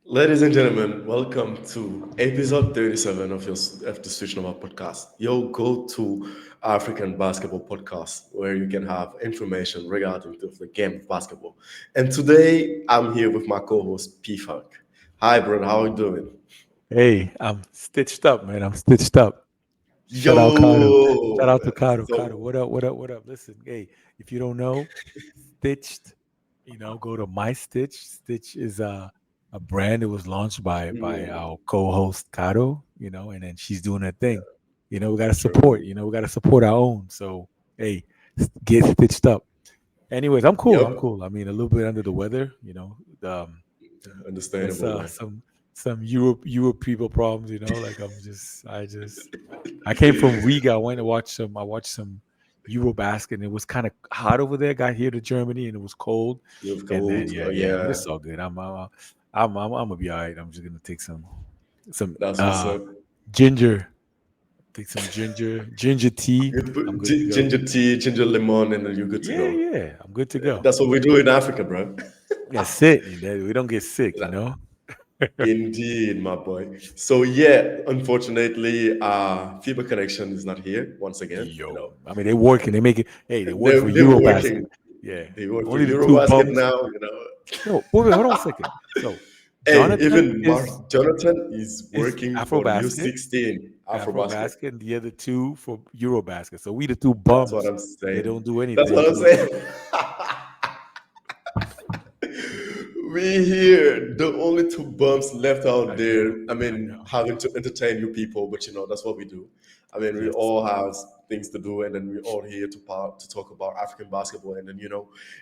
Ladies and gentlemen, welcome to episode 37 of the Switch Nomads podcast, your go-to African basketball podcast where you can have information regarding to the game of basketball. And today I'm here with my co-host P Funk. Hi, brother. How are you doing? Hey, I'm stitched up, man. I'm stitched up. Shout out Caro. Shout Yo, out to Caro. Caro, so what up? What up? What up? Listen, hey, if you don't know, Stitched, go to My Stitch. Stitch is a brand that was launched by mm, our co-host Caro, and then she's doing her thing. We gotta support, true. we gotta support our own. So hey, get stitched up. Anyways, I'm cool. I'm Yep, cool. I mean, a little bit under the weather, that's understandable, man. some Europe people problems, like I came from Riga. I went to watch some. I watched some Eurobasket, and it was kind of hot over there. Got here to Germany, and it was cold. You've And then cold. yeah, but Yeah, it's all good. I'm gonna be all right. I'm just gonna take some that's what's up. ginger. Take some ginger tea. You I'm put good to go. ginger tea, ginger lemon, and then you're good to Yeah, go. yeah. I'm good to go. That's what we do in Africa, bro. That's it. We don't get sick, Indeed, my boy. So yeah, unfortunately, FIBA connection is not here once again. Yo, I mean, they're working. They make it. Hey, they work for They're Eurobasket. working. Yeah, They work for only the two Eurobasket bums. now. No, wait, hold on a second. So, Hey, Jonathan even Mark is Jonathan is working for AfroBasket, U16 AfroBasket. AfroBasket, and the other two for Eurobasket. So we the two That's what bums. I'm They saying. don't do That's anything. what I'm saying. We here, the only two bumps left out I there. know, I I mean, know. having to entertain you people, but that's what we do. I mean, we Yes, all have things to do, and then we're all here to talk about African basketball. And then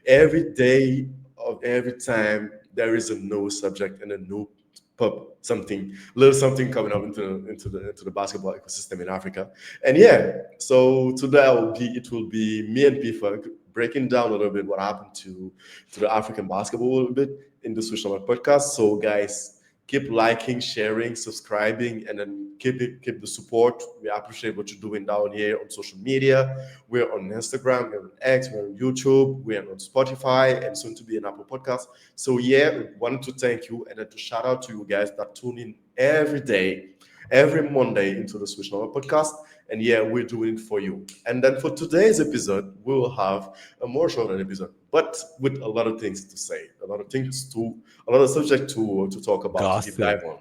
every day of every time there is a new subject and a new pub something, little something coming up into the basketball ecosystem in Africa. And yeah, so today it will be me and P-Funk breaking down a little bit what happened to the African basketball a little bit in the Swish podcast. So guys, keep liking, sharing, subscribing, and then keep the support. We appreciate what you're doing down here on social media. We're on Instagram, we're on X, we're on YouTube, we're on Spotify, and soon to be an Apple Podcast. So yeah, we wanted to thank you and then to shout out to you guys that tune in every day, every Monday into the Switch podcast. And yeah, we're doing it for you. And then for today's episode, we will have a more shorter episode, but with a lot of things to say, a lot of subject to talk about, to deep gossip. dive on.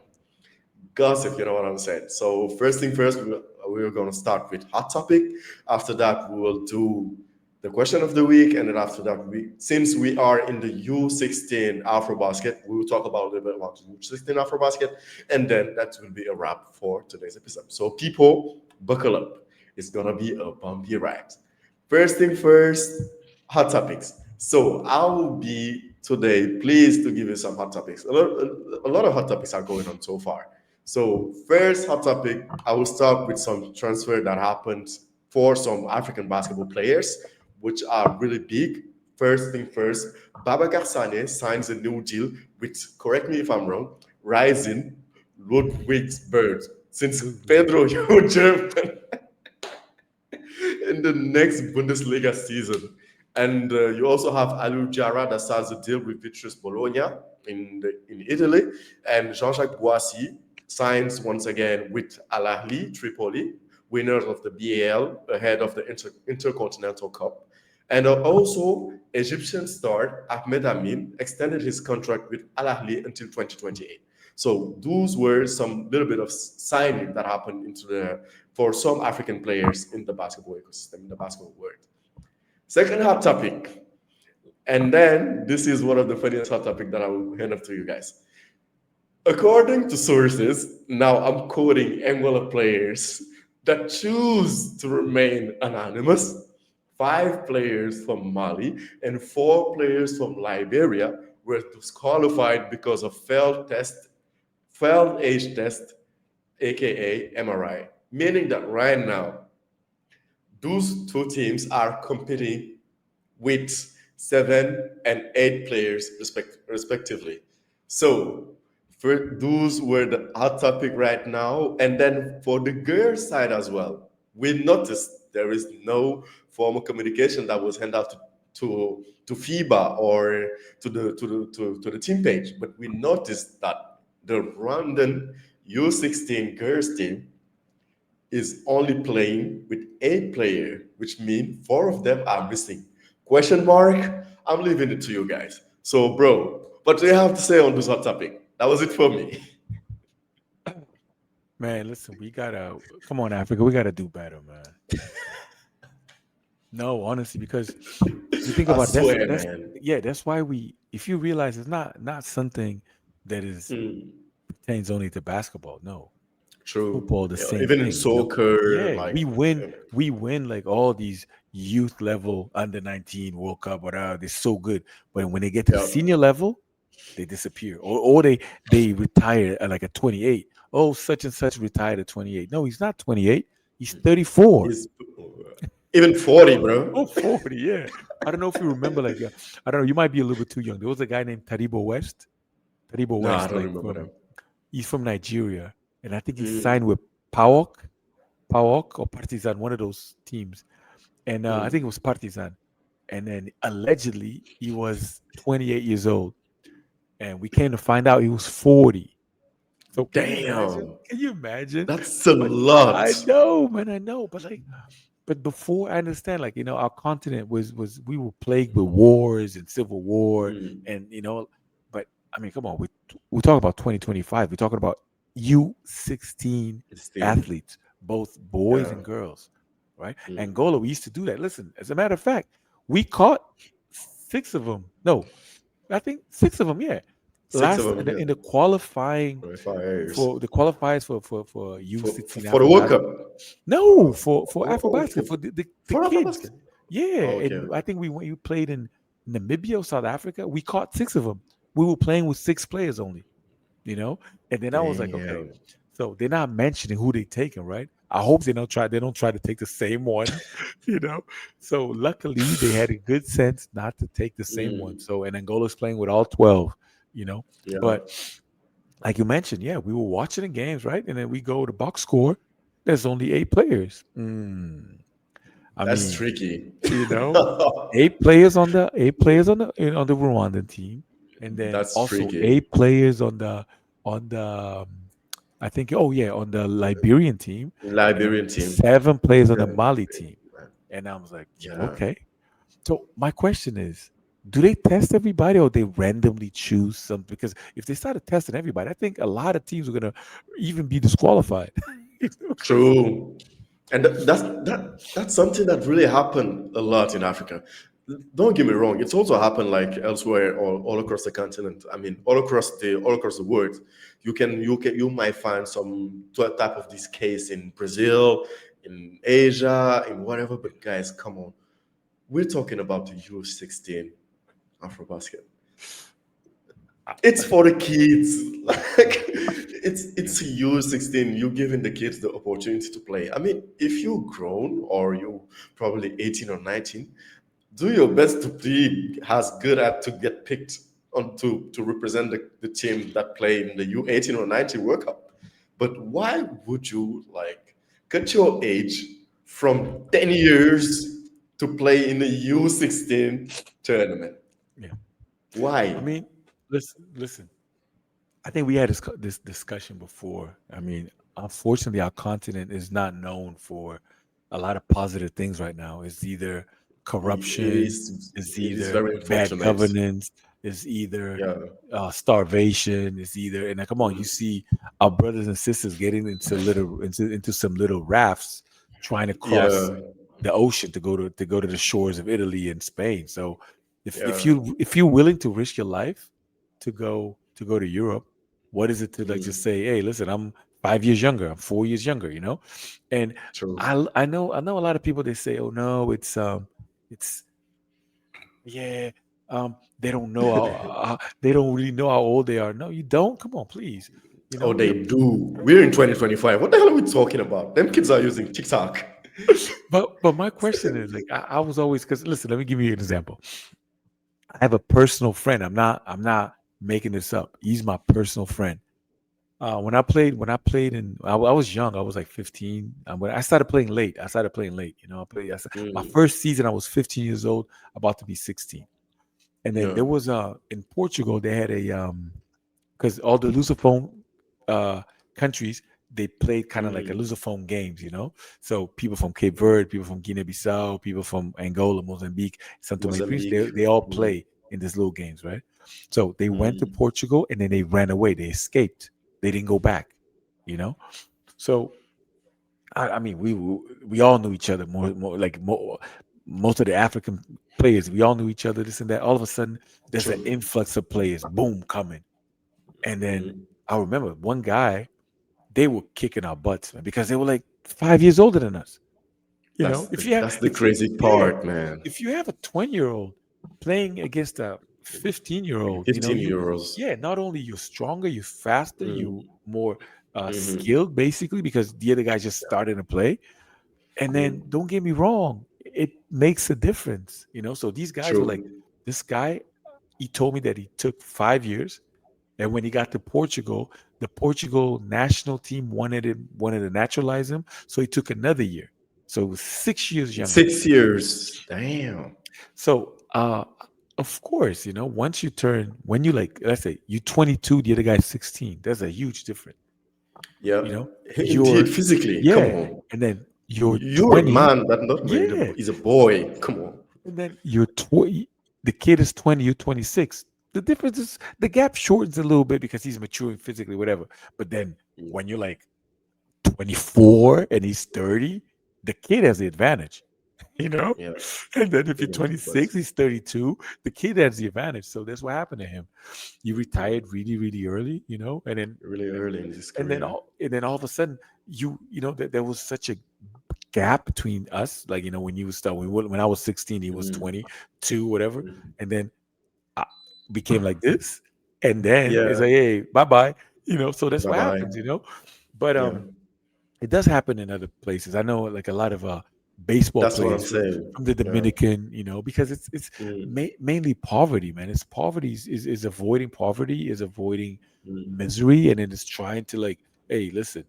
Gossip, you know what I'm saying? So first thing first, we're going to start with hot topic. After that, we will do the question of the week, and then after that, since we are in the U16 AfroBasket, we will talk about a little bit about the U16 AfroBasket, and then that will be a wrap for today's episode. So people, buckle up. It's gonna be a bumpy ride. First thing first, hot topics. So I will be today pleased to give you some hot topics. A lot of hot topics are going on so far. So first hot topic, I will start with some transfer that happened for some African basketball players, which are really big. First thing first, Babacar Sane signs a new deal with, correct me if I'm wrong, Rising Ludwigsburg. Since Ludwig. Pedro, you're German, in the next Bundesliga season. And you also have Aliou Diarra that signs a deal with Vitesse Bologna in Italy. And Jean-Jacques Boissy signs once again with Al Ahly Tripoli, winners of the BAL ahead of the Intercontinental Cup. And also, Egyptian star Ahmed Amin extended his contract with Al Ahly until 2028. So those were some little bit of signing that happened into the for some African players in the basketball ecosystem, in the basketball world. Second hot topic, and then this is one of the funniest hot topic that I will hand off to you guys. According to sources, now I'm quoting Angola players that choose to remain anonymous. Five players from Mali and four players from Liberia were disqualified because of failed age test, aka MRI, meaning that right now those two teams are competing with 7 and 8 players respectively. So for those were the hot topic right now. And then for the girls side as well, we noticed there is no formal communication that was handed out to FIBA or to the team page. But we noticed that the Rwandan U16 girls team is only playing with 8 players, which means 4 of them are missing. Question mark? I'm leaving it to you guys. So, bro, what do you have to say on this hot topic? That was it for me. Man, listen, we gotta come on, Africa. We gotta do better, man. No, honestly, because if you think I about it, swear, that's man. yeah, that's why we. If you realize it's not something that is Mm, pertains only to basketball. No, true. football, the Yeah, same even in thing. You know, soccer, yeah, like, we win like all these youth level under 19 World Cup, whatever. They're so good, but when they get to the yeah, senior level, they disappear, or they retire at like at 28. Oh, such and such retired at 28. No, he's not 28. He's 34. is even 40, bro. Oh, 40, yeah. I don't know if you remember, like, I don't know, you might be a little bit too young. There was a guy named Taribo West. Taribo No, I West, don't like remember them. he's from Nigeria. And I think he signed Mm, with PAOK or Partizan, one of those teams. And I mm. think it was Partizan. And then allegedly he was 28 years old. And we came to find out he was 40. So can you imagine? Damn, Can you imagine? that's a But lot. I know, man, I know. But like, but before I understand, like our continent was we were plagued with wars and civil war, Mm, and but I mean, come on, we talk about 2025. We're talking about U16 it's the, athletes, both boys yeah, and girls, right? mm. Angola, we used to do that. Listen, as a matter of fact, we caught 6 of them. No, I think 6 of them. Yeah, 6 of last them, yeah. in the qualifying 5 years for the qualifiers for for U16 for the World AfroBasket. Cup. No, for Oh, AfroBasket, for the for kids. AfroBasket. Yeah, Oh, okay, and okay. I think we played in Namibia or South Africa. We caught 6 of them. We were playing with 6 players only, you know. And then I was like, okay, Damn. so they're not mentioning who they taking, right? I hope they don't try to take the same one, you know. So luckily they had a good sense not to take the same one. Mm, So and Angola's playing with all 12, you know. yeah, But like you mentioned, yeah, we were watching the games, right? And then we go to box score. There's only 8 players. I that's mean, tricky. you know, 8 players on the Rwandan team, and then That's also tricky. 8 players on the I think on the Liberian team, and then Liberian team. 7 players on the Yeah, Mali team. And I was like, yeah. okay. So my question is, do they test everybody or they randomly choose some? Because if they started testing everybody, I think a lot of teams are gonna even be disqualified. True. And that's something that really happened a lot in Africa. Don't get me wrong; it's also happened like elsewhere, all across the continent. I mean, all across the world. You might find some type of this case in Brazil, in Asia, in whatever. But guys, come on, we're talking about the U16 AfroBasket. It's for the kids. Like, it's U16. You giving the kids the opportunity to play. I mean, if you grown or you probably 18 or 19, do your best to be as good at to get picked on to represent the team that play in the U18 or 19 World Cup. But why would you like cut your age from 10 years to play in the U16 tournament? Yeah, I Why? mean, listen. I think we had this discussion before. I mean, unfortunately, our continent is not known for a lot of positive things right now. It's either It corruption, is it's it is either very bad unfortunate. governance, it's either Yeah. starvation, it's either and come on, you see our brothers and sisters getting into some little rafts trying to cross Yeah. the ocean to go to the shores of Italy and Spain. So if Yeah. you're willing to risk your life to go to Europe, what is it to like just Mm, say, hey, listen, I'm 5 years younger, I'm 4 years younger, and true. I know a lot of people they say, oh no, it's yeah, they don't know they don't really know how old they are. No, you don't. Come on, please. Oh, they You're do. We're in 2025. What the hell are we talking about? Them kids are using TikTok. but my question is like I was always because listen, let me give you an example. I have a personal friend. I'm not making this up. He's my personal friend. When I played I was young. I was like 15. When I started playing late. I started playing late. My Mm, first season. I was 15 years old, about to be 16. And then yeah. there was in Portugal. They had a because all the Lusophone uh, countries, they played kind of like a Mm, Lusophone games, you know. So people from Cape Verde, people from Guinea-Bissau, people from Angola, Mozambique, Santo Tomé and Príncipe, Mozambique. they all Mm, play in these little games, right? So they went to mm, Portugal and then they ran away. They escaped. They didn't go back, you know. So I mean, we all knew each other more. Most of the African players, we all knew each other. This and that. All of a sudden, there's an true. influx of players, boom, coming. And then Mm, I remember one guy, they were kicking our butts, man, because they were like 5 years older than us. You know, that's the crazy yeah, part, man. if you have a 20-year-old playing against a 15-year-old, you know, 15 euros. yeah, not only you're stronger, you're faster, you Mm, more hmm. skilled, basically, because the other guy just started to play. And then Mm, don't get me wrong, it makes a difference, you know. So these guys were like, true. this guy, he told me that he took 5 years, and when he got to Portugal, the Portugal national team wanted to naturalize him, so he took another year. So it was 6 years younger. 6 years. Damn. So of course, you know, once you turn when you like, let's say you 22, the other guy's 16. There's a huge difference. Yeah. You know, Indeed, you're physically. Come yeah, on. and then you're You're a 20, man, that not man. yeah, He's a boy. Come on. and then you're 20. The kid is 20, you're 26. The difference is the gap shortens a little bit because he's maturing physically, whatever. But then Mm, when you're like 24 and he's 30, the kid has the advantage, you know? yeah. And then if you're Yeah. But 26, he's 32, the kid has the advantage. So that's what happened to him. He retired really, really early, you know, really early in his career. and then all of a sudden you know that there was such a gap between us. Like, you know, when you was start when I was 16, he was Mm, 22, whatever. mm. And then I became like this. And then it's Yeah. like, hey, bye-bye. You know, so that's Bye what bye. happens, you know. But Yeah. it does happen in other places. I know, like a lot of baseball That's what players I'm saying. from the Yeah. Dominican, you know, because it's Mm, mainly poverty, man. It's poverty is avoiding poverty, is avoiding mm, misery, and then it's trying to like, hey, listen,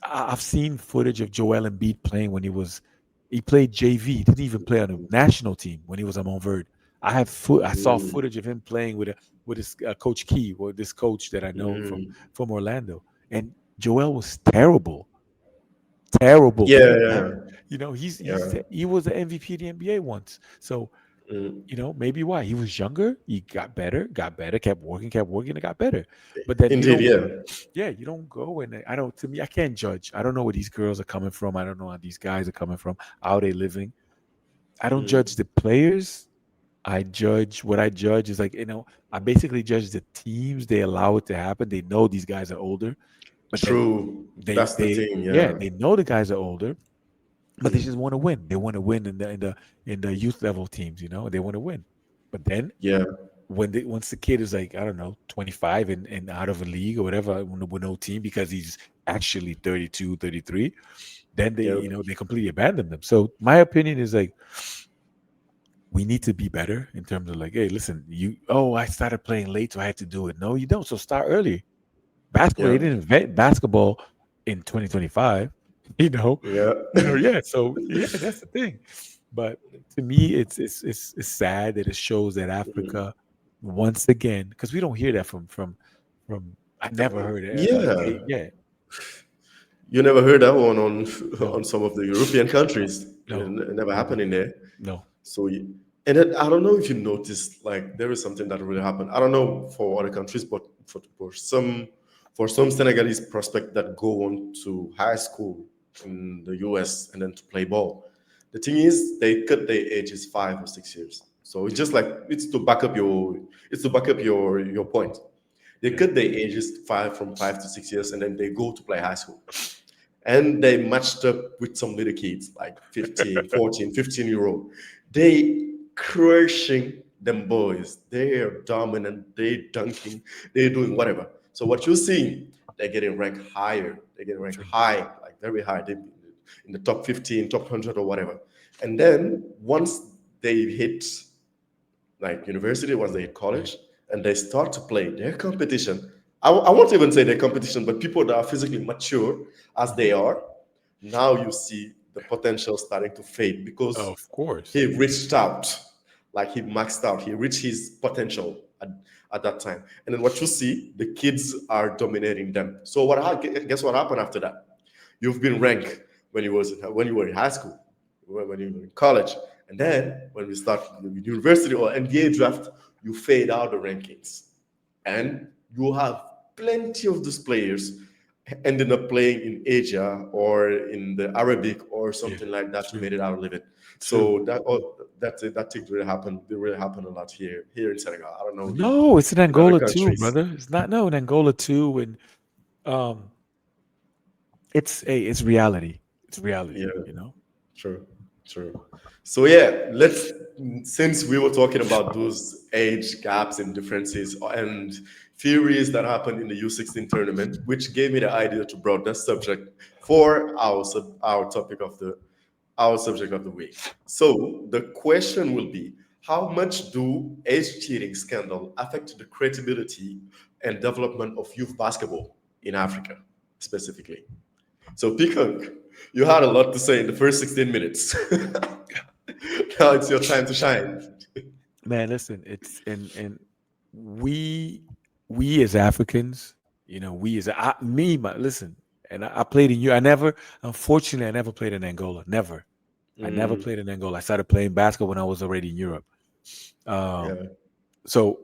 I've seen footage of Joel Embiid playing when he played JV. He didn't even play on a national team when he was a Montverde. I saw mm, footage of him playing with his coach Key, or this coach that I know mm. from Orlando, and Joel was terrible, terrible. But Yeah. Yeah. you know, Yeah. he was the MVP of the NBA once. So Mm. you know, maybe why he was younger, he got better, kept working, and got better. But then you Indeed. don't, Yeah. yeah, you don't go and I don't. To me, I can't judge. I don't know where these girls are coming from. I don't know how these guys are coming from. How they living. I don't judge Mm. the players. I judge what I judge is like, you know, I basically judge the teams. They allow it to happen. They know these guys are older, but then True. That's the thing. yeah, Yeah. they know the guys are older, but they just Mm. want to win. They want to win in the youth level teams. You know, they want to win. But then Yeah. once the kid is like, I don't know, 25 and out of a league or whatever, with no team because he's actually 32, 33, then they, Yeah. you know, they completely abandon them. So my opinion is like, we need to be better in terms of like, hey, listen, I started playing late, so I had to do it. No, you don't. So start early. Basketball, they Yeah. didn't invent basketball in 2025, you know, Yeah. yeah. So yeah, that's the thing. But to me, it's sad that it shows that Mhm. Africa, once again, because we don't hear that from. I never heard it. Yeah. Yeah, You never heard that one on no, on some of the European countries. no, It never never, happened in there. no. So, and then I don't know if you noticed, like there is something that really happened. I don't know for other countries, but for some Senegalese prospect that go on to high school in the US and then to play ball, the thing is they cut their ages 5 or 6 years. So it's just like it's to back up your point. They Yeah, cut their ages from 5 to 6 years, and then they go to play high school. And they matched up with some little kids, like 15, 14, 15-year old. They crushing them boys. They are dominant. They dunking. They're doing whatever. So what you're seeing, they're getting ranked higher. They're getting ranked true. high, like very high. They in the top 15, top 100 or whatever. And then once they hit like university, once they hit Right. college, and they start to play their competition. I won't even say their competition, but people that are physically mature as Mhm. they are, now you see the potential starting to fade because Of course. he reached out, like he maxed out, he reached his potential at that time. And then what you see, the kids are dominating them. So guess what happened after that? You've been ranked when you were in high school, when you were in college, and then when we start the university or NBA draft, you fade out the rankings, and you have plenty of these players ended up playing in Asia or in the Arabic or Yeah, something like that, true, made it out of it. true. So that thing really happened. It really happened a lot here in Senegal. I don't know No, it's in in other Angola too, countries. brother. It's not no in Angola too, and um, it's reality. It's reality. Yeah. You know. True, true. So yeah, let's since we were talking about those age gaps and differences and theories that happened in the U16 tournament, which gave me the idea to broaden that subject for our subject of the week. So the question will be: how much do age cheating scandal affect the credibility and development of youth basketball in Africa specifically? So, Peacock, you had a lot to say in the first 16 minutes. Now it's your time to shine. Man, listen, it's and we we as Africans, we as me, listen, and I played in you. Unfortunately, I never played in Angola. Never. I never Mm, played in Angola. I started playing basketball when I was already in Europe. Um, yeah. so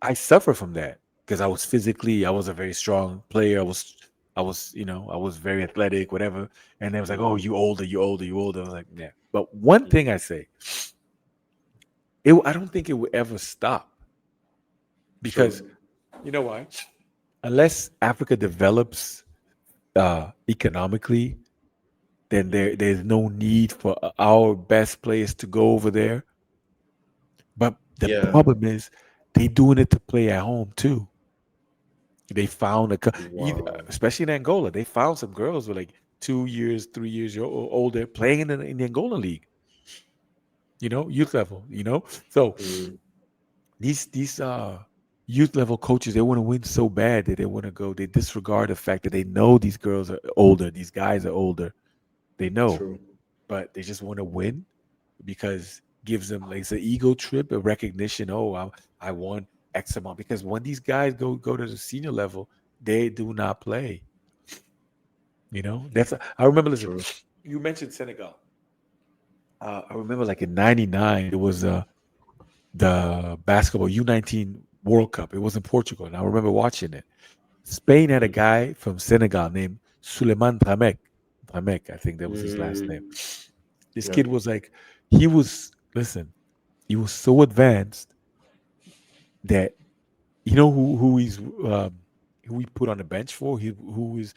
I suffer from that because I was a very strong player. I was very athletic, whatever. And they was like, oh, Mm, you older, you older, you older. I was like, yeah. But one mm, thing I say, I don't think it will ever stop because true. you know why? Unless Africa develops economically, then there's no need for our best players to go over there. But the Yeah. problem is they doing it to play at home too. They found Wow. especially in Angola, they found some girls with like 2 years, 3 years older playing in the Angola league. Youth level. So Mm, these youth level coaches, they want to win so bad that they want to go. They disregard the fact that they know these girls are older, these guys are older. They know, true. but they just want to win because gives them like it's an ego trip, a recognition. Oh, I won X amount. Because when these guys go to the senior level, they do not play. That's I remember. Listen, True. you mentioned Senegal. I remember like in '99, it was the basketball U19 World Cup. It was in Portugal, and I remember watching it. Spain had a Mm, guy from Senegal named Suleiman Tramek. Tramek, I think that was his last name. mm, This yeah. kid was like, he was, listen, he was so advanced that who he put on the bench for, who his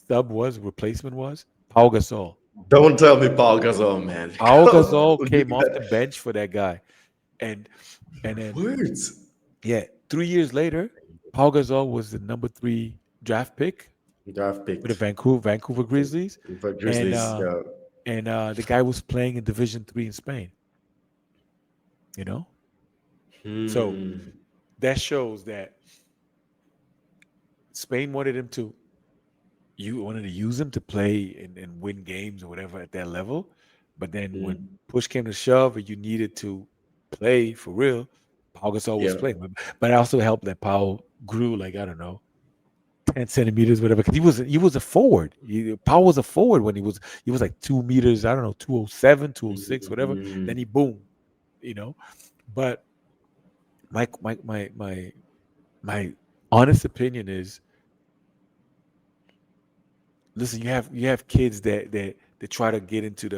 replacement was? Paul Gasol. Don't tell me Paul Gasol, man. Paul Come Gasol on, you came off the got bench for that guy. And and then words. yeah, 3 years later, Paul Gasol was the number 3 draft pick Draft with the picked. Vancouver Grizzlies, For and Grizzlies. Yeah. the guy was playing in Division 3 in Spain. You know, so Hmm. that shows that Spain wanted to use him to play and win games or whatever at that level, but then when Mm, push came to shove and you needed to play for real, Paul Gasol was yeah. playing. But it also helped that Paul grew like I don't know 10 centimeters, whatever. Because he was a forward. Paul was a forward when he was like 2 meters. I don't know 207, 206, whatever. Then he Mm, boom, you know. But my my my my my honest opinion is, listen, you have kids that try to get into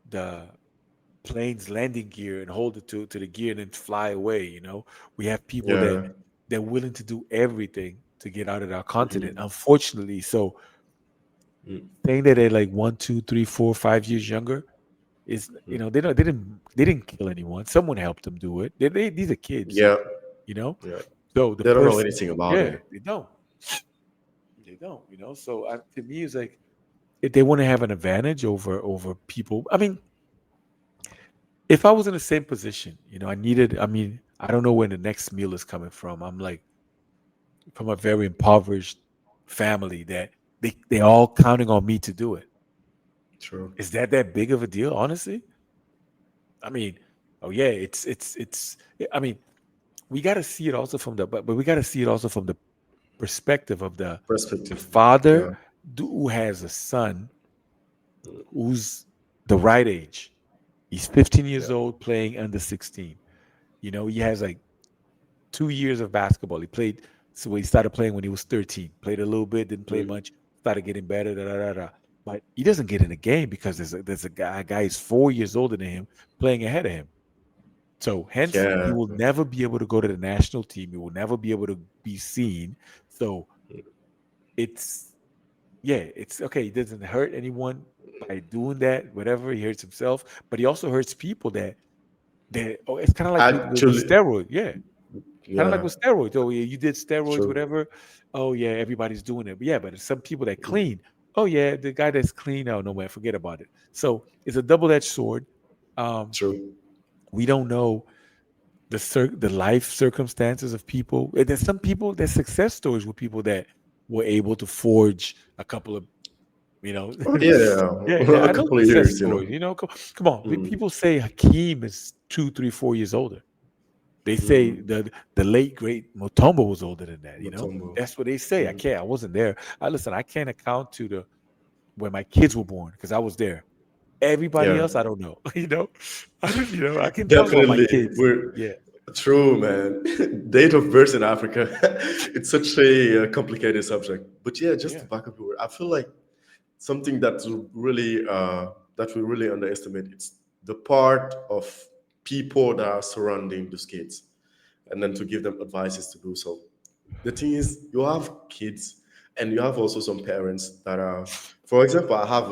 the plane's landing gear and hold it to the gear and then fly away. We have people that yeah. they're willing to do everything to get out of our continent. Mm, Unfortunately, so mm, saying that they're like 1, 2, 3, 4, 5 years younger is mm. they didn't kill anyone. Someone helped them do it. These are kids, Yeah. you know. Yeah. So the They don't know person, anything about yeah, it. they don't. So to me, it's like if they want to have an advantage over people. I mean, if I was in the same position, I mean, I don't know where the next meal is coming from. I'm like from a very impoverished family that they all counting on me to do it. True. Is that big of a deal? Honestly, I mean, oh yeah, it's. I mean, we got to see it also from the but we got to see it also from the perspective of the Perspective. father Yeah. who has a son who's the right age. He's 15 years Yeah. old playing under 16. He has like 2 years of basketball. He played, so he started playing when he was 13. Played a little bit, didn't play Mm. much, started getting better, da, da, da, da. But he doesn't get in the game because there's a guy who's 4 years older than him playing ahead of him. So hence he Yeah. will never be able to go to the national team. He will never be able to be seen. So it's it's okay. He doesn't hurt anyone by doing that, whatever. He hurts himself, but he also hurts people that it's kind of like with Actually, steroids. Yeah. Kind of like yeah. with steroids. Oh, yeah, you did steroids, True. whatever. Oh, yeah, everybody's doing it. But yeah, but it's some people that clean. Oh, yeah, the guy that's clean. Oh, no, man, forget about it. So it's a double-edged sword. Um, True. we don't know the life circumstances of people. And there's some people, there's success stories with people that were able to forge a couple of, you know, Oh yeah. yeah, A I know couple of success years, stories. Come on. Mm. People say Hakeem is 2, 3, 4 years older. They say Mm. the late great Mutombo was older than that. Mutombo. That's what they say. Mm. I wasn't there. I can't account to the when my kids were born because I was there. Everybody Yeah. else, I don't know. I can talk about my Definitely. kids. We're Yeah, true, man. Date of birth in Africa. It's such a complicated subject. But yeah, just to yeah, back up your word, I feel like something that we really underestimate. It's the part of people that are surrounding those kids, and then to give them advices to do so. The thing is, you have kids, and you have also some parents that are. For example, I have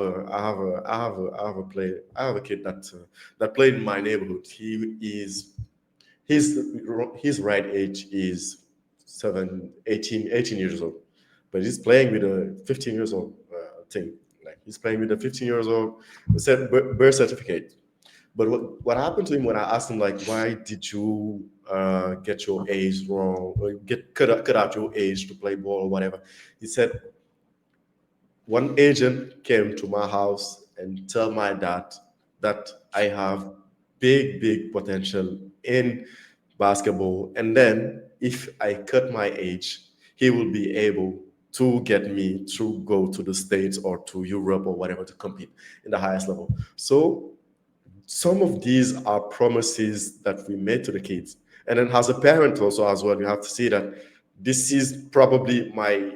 a kid that played in my neighborhood. His his right age is 18 years old, but he's playing with a 15 years old thing. Like he's playing with a 15 years old birth certificate. But what happened to him when I asked him like, why did you get your age wrong or cut out your age to play ball or whatever? He said one agent came to my house and tell my dad that I have big potential in basketball, and then if I cut my age, he will be able to get me to go to the States or to Europe or whatever to compete in the highest level. So some of these are promises that we made to the kids. And then as a parent also as well, you have to see that this is probably my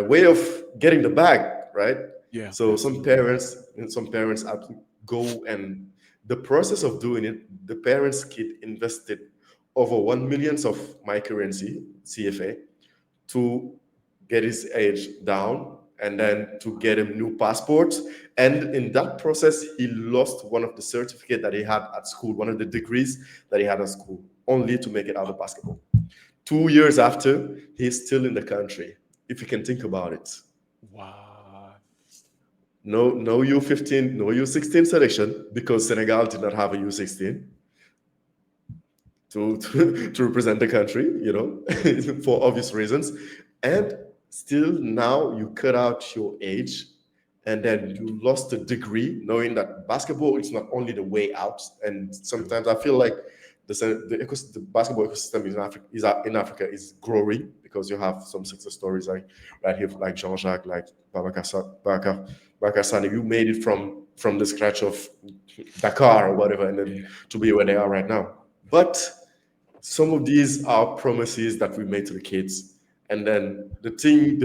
way of getting the bag, right? yeah. So Absolutely. some parents have to go, and the process of doing it, the parents' kid invested over 1 million of my currency, CFA, to get his age down and then to get him new passports. And in that process, he lost one of the certificate that he had at school, one of the degrees that he had at school, only to make it out of basketball. 2 years after, he's still in the country, if you can think about it. Wow. No U15, no U16 selection because Senegal did not have a U16 to represent the country, for obvious reasons. And still now you cut out your age and then you lost a degree, knowing that basketball is not only the way out. And True. sometimes I feel like the basketball ecosystem in Africa is growing because you have some success stories like right here, like Jean-Jacques, like Bakar Sani. You made it from the scratch of Dakar or whatever, and then Yeah. to be where they are right now. But some of these are promises that we made to the kids, and then the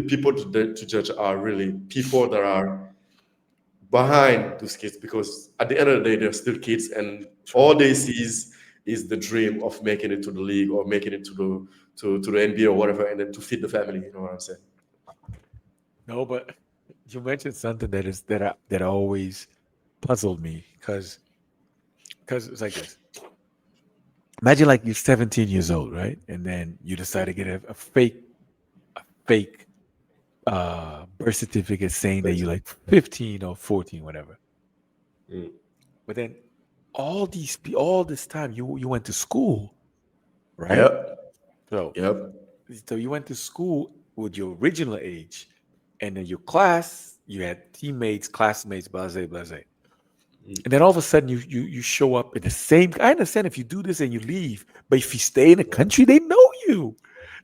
people to judge are really people that are behind those kids, because at the end of the day they're still kids, and True. all they see is the dream of making it to the league or making it to the NBA or whatever, and then to feed the family. You know what I'm saying? No, but you mentioned something that always puzzled me because it's like this. Imagine like you're 17 years old, right? And then you decide to get a fake birth certificate saying that you're Crazy. like 15 or 14, whatever. Mm. But then all this time you went to school, right? Yep. So Yep. so you went to school with your original age, and then your class, you had teammates, classmates, blase, blase. And then all of a sudden you show up in the same. I understand if you do this and you leave, but if you stay in the country, they know you.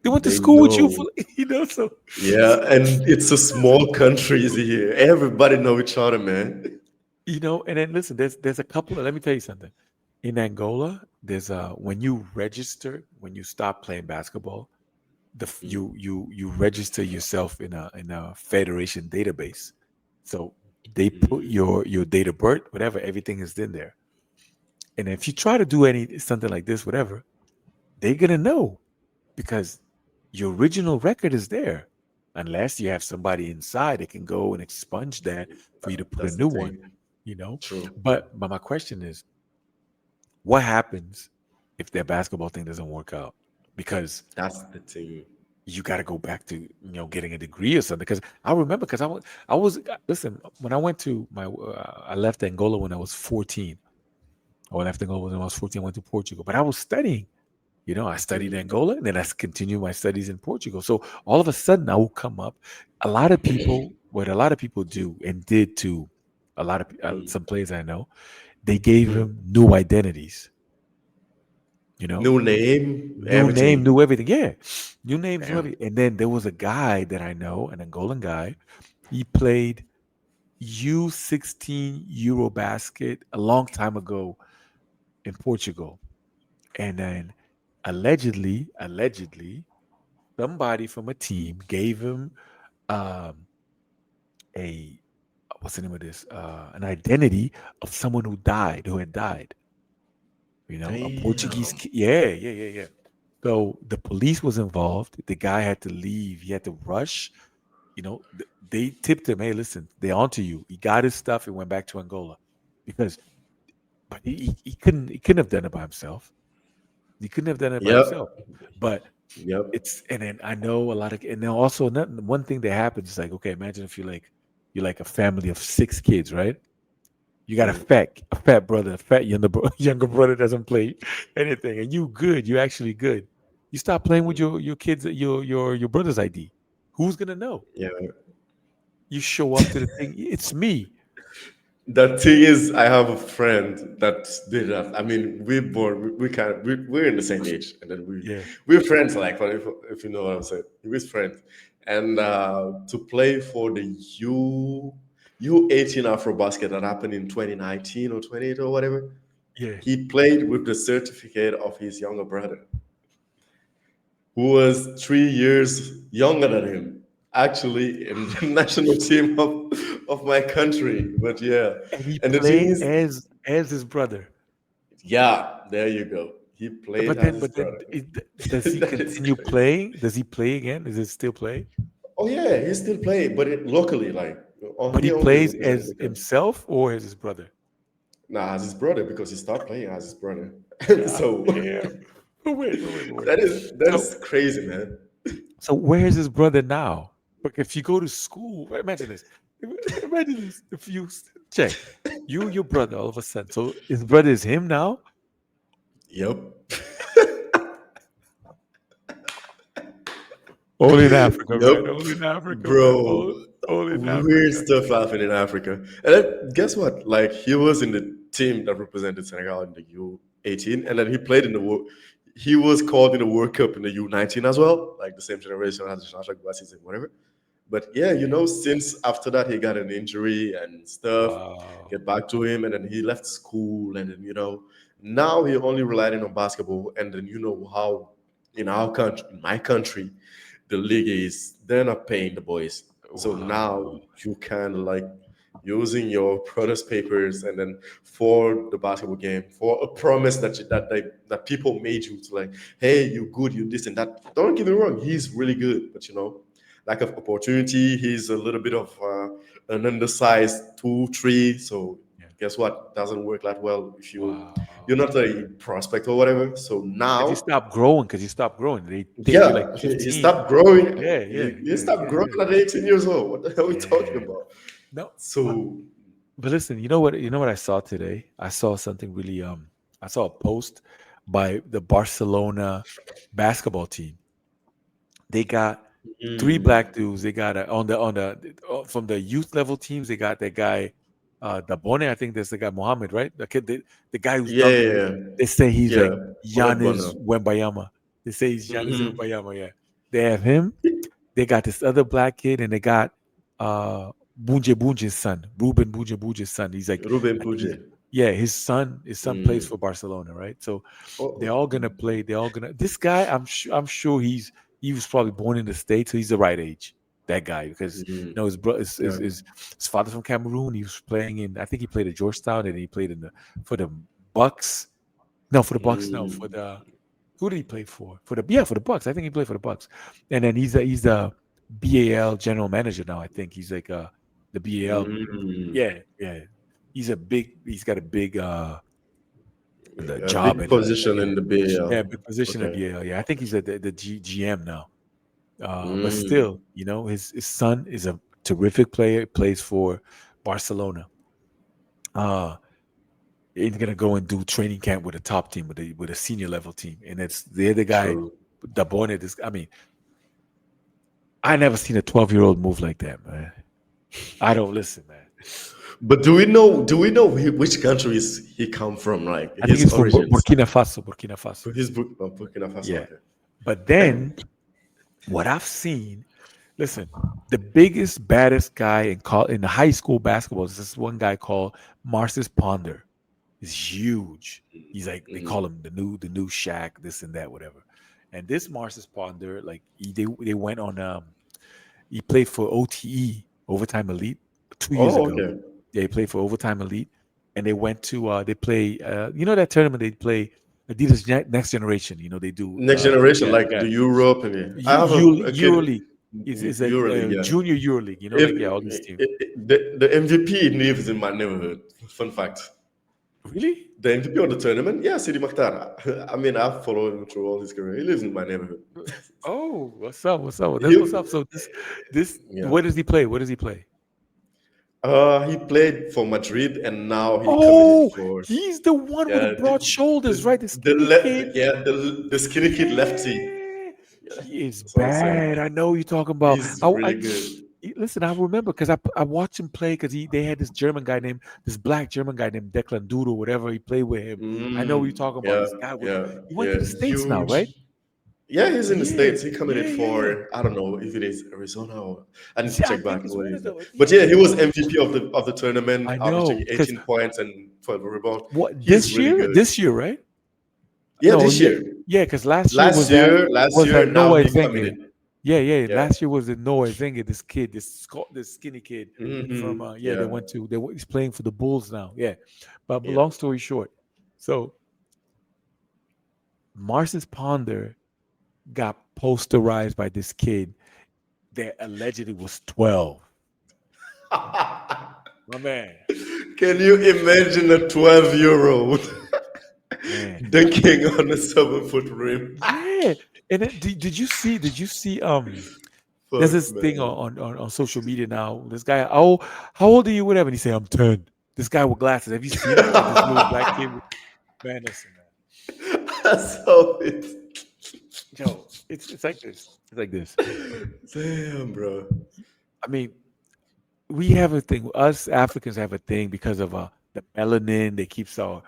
They went to They school with you for know. so Yeah, and it's a small country here. Everybody know each other, man. And then listen, there's a couple of, let me tell you something. In Angola, there's when you register, when you stop playing basketball, you register yourself in a federation database. So they put your date of birth, whatever, everything is in there. And if you try to do any something like this, whatever, they're gonna know because your original record is there. Unless you have somebody inside that can go and expunge that for you to put a That's the new one, thing. you know. True. But my question is, what happens if that basketball thing doesn't work out? Because That's the thing. you got to go back to getting a degree or something. Because I remember, because I was listen, when I went to I left Angola when I was 14. I left Angola when I was 14. I went to Portugal, but I was studying. I studied Angola, and then I continued my studies in Portugal. So all of a sudden, I will come up. What a lot of people do and did to a lot of some players I know, they gave him new identities. You know, New name, new name, everything. new everything. Yeah, new names, new Damn. everything. And then there was a guy that I know, an Angolan guy. He played U16 AfroBasket a long time ago in Portugal, and then allegedly, somebody from a team gave him um, a what's the name of this? An identity of someone who had died. A Portuguese. Damn. Yeah, yeah, yeah, yeah. So the police was involved. The guy had to leave. He had to rush. They tipped him. Hey, listen, they're onto you. He got his stuff and went back to Angola, because, but he couldn't have done it by himself. He couldn't have done it by himself. Yep. But Yep. and then I know a lot of, and then also one thing that happens is like, okay, imagine if you're like a family of 6 kids, right? You got a fat brother, a fat younger brother doesn't play anything, and you actually good. You stop playing with your kids, your brother's ID. Who's gonna know? Yeah. You show up to the thing. It's me. The thing is, I have a friend that did that. I mean, we're in the same age, and then Yeah, we're friends. Like, if you know what I'm saying, we're friends. And to play for the U18 AfroBasket that happened in 2019 or 28 or whatever, yeah. he played with the certificate of his younger brother, who was 3 years younger than him, actually in the national team of my country. But yeah, And he and the thing played is, as his brother. yeah, there you go. He played But as then, his but then, brother. does he That is continue crazy. playing? Does he play again? Is it still play? Oh yeah, he still played, but locally, like, But he he only plays represented as the country. himself or as his brother? Nah, as his brother, because he stopped playing as his brother. God So damn. But wait. that So, is crazy, man. so where is his brother now? But if you go to school, imagine this. Imagine this. If you check, your brother, all of a sudden. So his brother is him now? Yep. Only in Africa, Yep, man. Only in Africa, man. bro. Only in Weird Africa. stuff happened in Africa. And then, guess what? Like, he was in the team that represented Senegal in the U18, and then he played in the World. He was called in the World Cup in the U19 as well, like the same generation as Jean-Jacques Boissy and whatever. But yeah, since after that he got an injury and stuff, Wow. get back to him, and then he left school, and then now he only relying on basketball, and then how in our country, in my country, the league is they're not paying the boys, so now Wow. you kind of like using your brother's papers and then for the basketball game for a promise that people made you to, like, hey, you good, you this and that. Don't get me wrong, he's really good, but lack of opportunity. He's a little bit of an undersized 2-3. So Yeah. guess what? Doesn't work that well if you're Wow. not a prospect or whatever. So Because you now, stopped growing. Because you stopped growing. They take you like yeah, he 15. stopped growing. Yeah, yeah, He yeah, stopped yeah, growing yeah. at 18 years old. What the hell are we talking Yeah. about? No, but So but listen, you know what I saw today? I saw something really I saw a post by the Barcelona basketball team. They got three mm, black dudes. They got on the from the youth level teams, they got that guy, the Bone. I think there's the guy Mohammed, right? The kid, the guy who's Yeah, dunking. yeah, yeah. They say he's Yeah, like Mohamed Giannis Bono. Wembayama. They say he's Giannis Hmm. Wembayama. Yeah, they have him. They got this other black kid, and they got Bunje Bunje's son, Ruben Bunje Bunje's son. He's like, Ruben I think Puje. he's, yeah, his son plays for Mm. Barcelona, right? So they're Oh, all gonna play. They're all gonna. This guy, I'm sure he was probably born in the States, so he's the right age. That guy, because mm. his bro, Yeah. his father's from Cameroon. He was playing in, I think he played at Georgetown, and he played for the Bucks. No, for the Bucks. No, for Mm. the who did he play for? For the Bucks. I think he played for the Bucks. And then he's a BAL general manager now. I think he's like the BAL. Mm. Yeah, yeah. He's got a big the A job big in position yeah, in the yeah, BAL. big position at Okay. BAL. Yeah, I think he's at the GM now. But Mm. still, his son is a terrific player. Plays for Barcelona. Uh, he's gonna go and do training camp with a top team, with a senior level team, and it's the other guy, True. the Bonnet. I mean, I never seen a 12-year-old move like that, man. I don't listen, man. But do we know which countries he come from, like I think his it's from origins? Burkina Faso. Burkina Faso. His Burkina Faso. Yeah. Okay. But then what I've seen, listen, the biggest, baddest guy in the high school basketball is this one guy called Marcus Ponder. He's huge. He's like they call Mm. him the new Shaq, this and that, whatever. And this Marcus Ponder, like they went on he played for OTE, Overtime Elite, 2 years Oh, ago. okay. Yeah, he played for Overtime Elite, and they went to they play that tournament they play Adidas Next Generation. They do Next generation, yeah, like yeah, the Europe, and I have a kid EuroLeague. It's like EuroLeague. Yeah. junior EuroLeague. If, Like yeah, all these teams. the MVP lives in my neighborhood. Fun fact. Really? The MVP of the tournament, yeah, Sidi Makhtar. I mean, I've followed him through all his career. He lives in my neighborhood. Oh, what's up? What's up? That's what's He, up. So this yeah. where does he play? Where does he play? He played for Madrid, and now he committed Oh, for he's the one with the yeah, broad shoulders, right? The the skinny kid. the skinny kid lefty. Yeah, Yeah, he is that's what I'm saying. bad. I know who you're talking about. He's really good. Listen. I remember because I watched him play because they had this black German guy named Declan Duda, whatever. He played with him. I know what you're talking about. Yeah, This guy yeah, he went to yeah. the States now, right? Huge. Yeah, he's in the Yeah, States. He committed yeah, yeah, yeah. for I don't know if it is Arizona or I need to Yeah, I check think back it's what one it of is. those. But Yeah, yeah, he was yeah. MVP of the tournament, I averaging know because 18 points and 12 rebounds. what He's this really year? good. This year, right? Yeah, No, this yeah, year. yeah. Because last year Last year, last was year, that now Noah he Zenga. committed. Yeah, yeah. Yeah. Last year was the Noah Zenga. This kid, this skinny kid from yeah. They Yeah. went to he's playing for the Bulls now. Yeah, but Yeah. long story short, so Marcus Ponder got posterized by this kid that allegedly was 12. My man, Can you imagine a 12-year-old man. dunking on a 7-foot rim? Yeah. And then, did you see there's Fuck, this thing man. on social media now. This guy, oh, how old are you? Whatever. And he say, I'm 10. This guy with glasses. Have you seen him? Like this little black kid man, listen, man. I saw it. Yo, it's like this. It's like this. Damn, bro. I mean, we have a thing. Us Africans have a thing because of the melanin that keeps our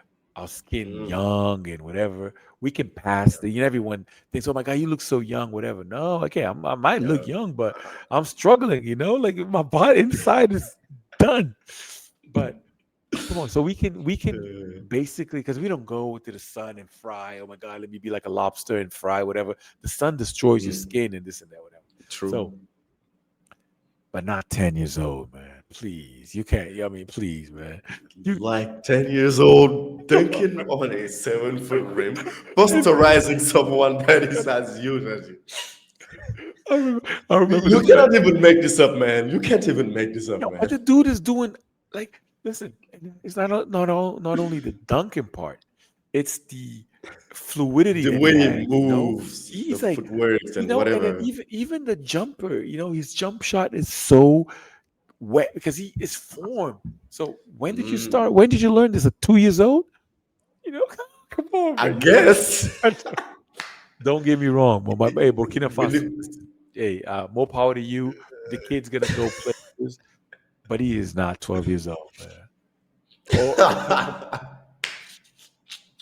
skin Mm. young and whatever. We can pass the. Everyone thinks, "Oh my God, you look so young." Whatever. No, okay, I might Yeah. look young, but I'm struggling. Like my body inside is done. But come on, so we can Uh, basically because we don't go to the sun and fry. Oh my God, let me be like a lobster and fry whatever. The sun destroys your mm, skin and this and that, whatever. So, true. but not 10 years old, man. Please, you can't. I mean, please, man. You Like 10 years old, dunking on a 7-foot rim, posterizing someone that is as huge as you. I remember You this guy. cannot even make this up, man. You can't even make this up, Yo, but man. the dude is doing like, listen, it's not only the dunking part, it's the fluidity The that way he he has. moves, the He's like, footwork and and then whatever. even the jumper, his jump shot is so wet because he is formed. So when did you Mm, start? When did you learn this? At 2 years old? Come on, I man. guess. Don't get me wrong, but hey, Burkina We Faso, need- hey, more power to you. The kid's gonna go play, this, but he is not 12 years old, man. Oh,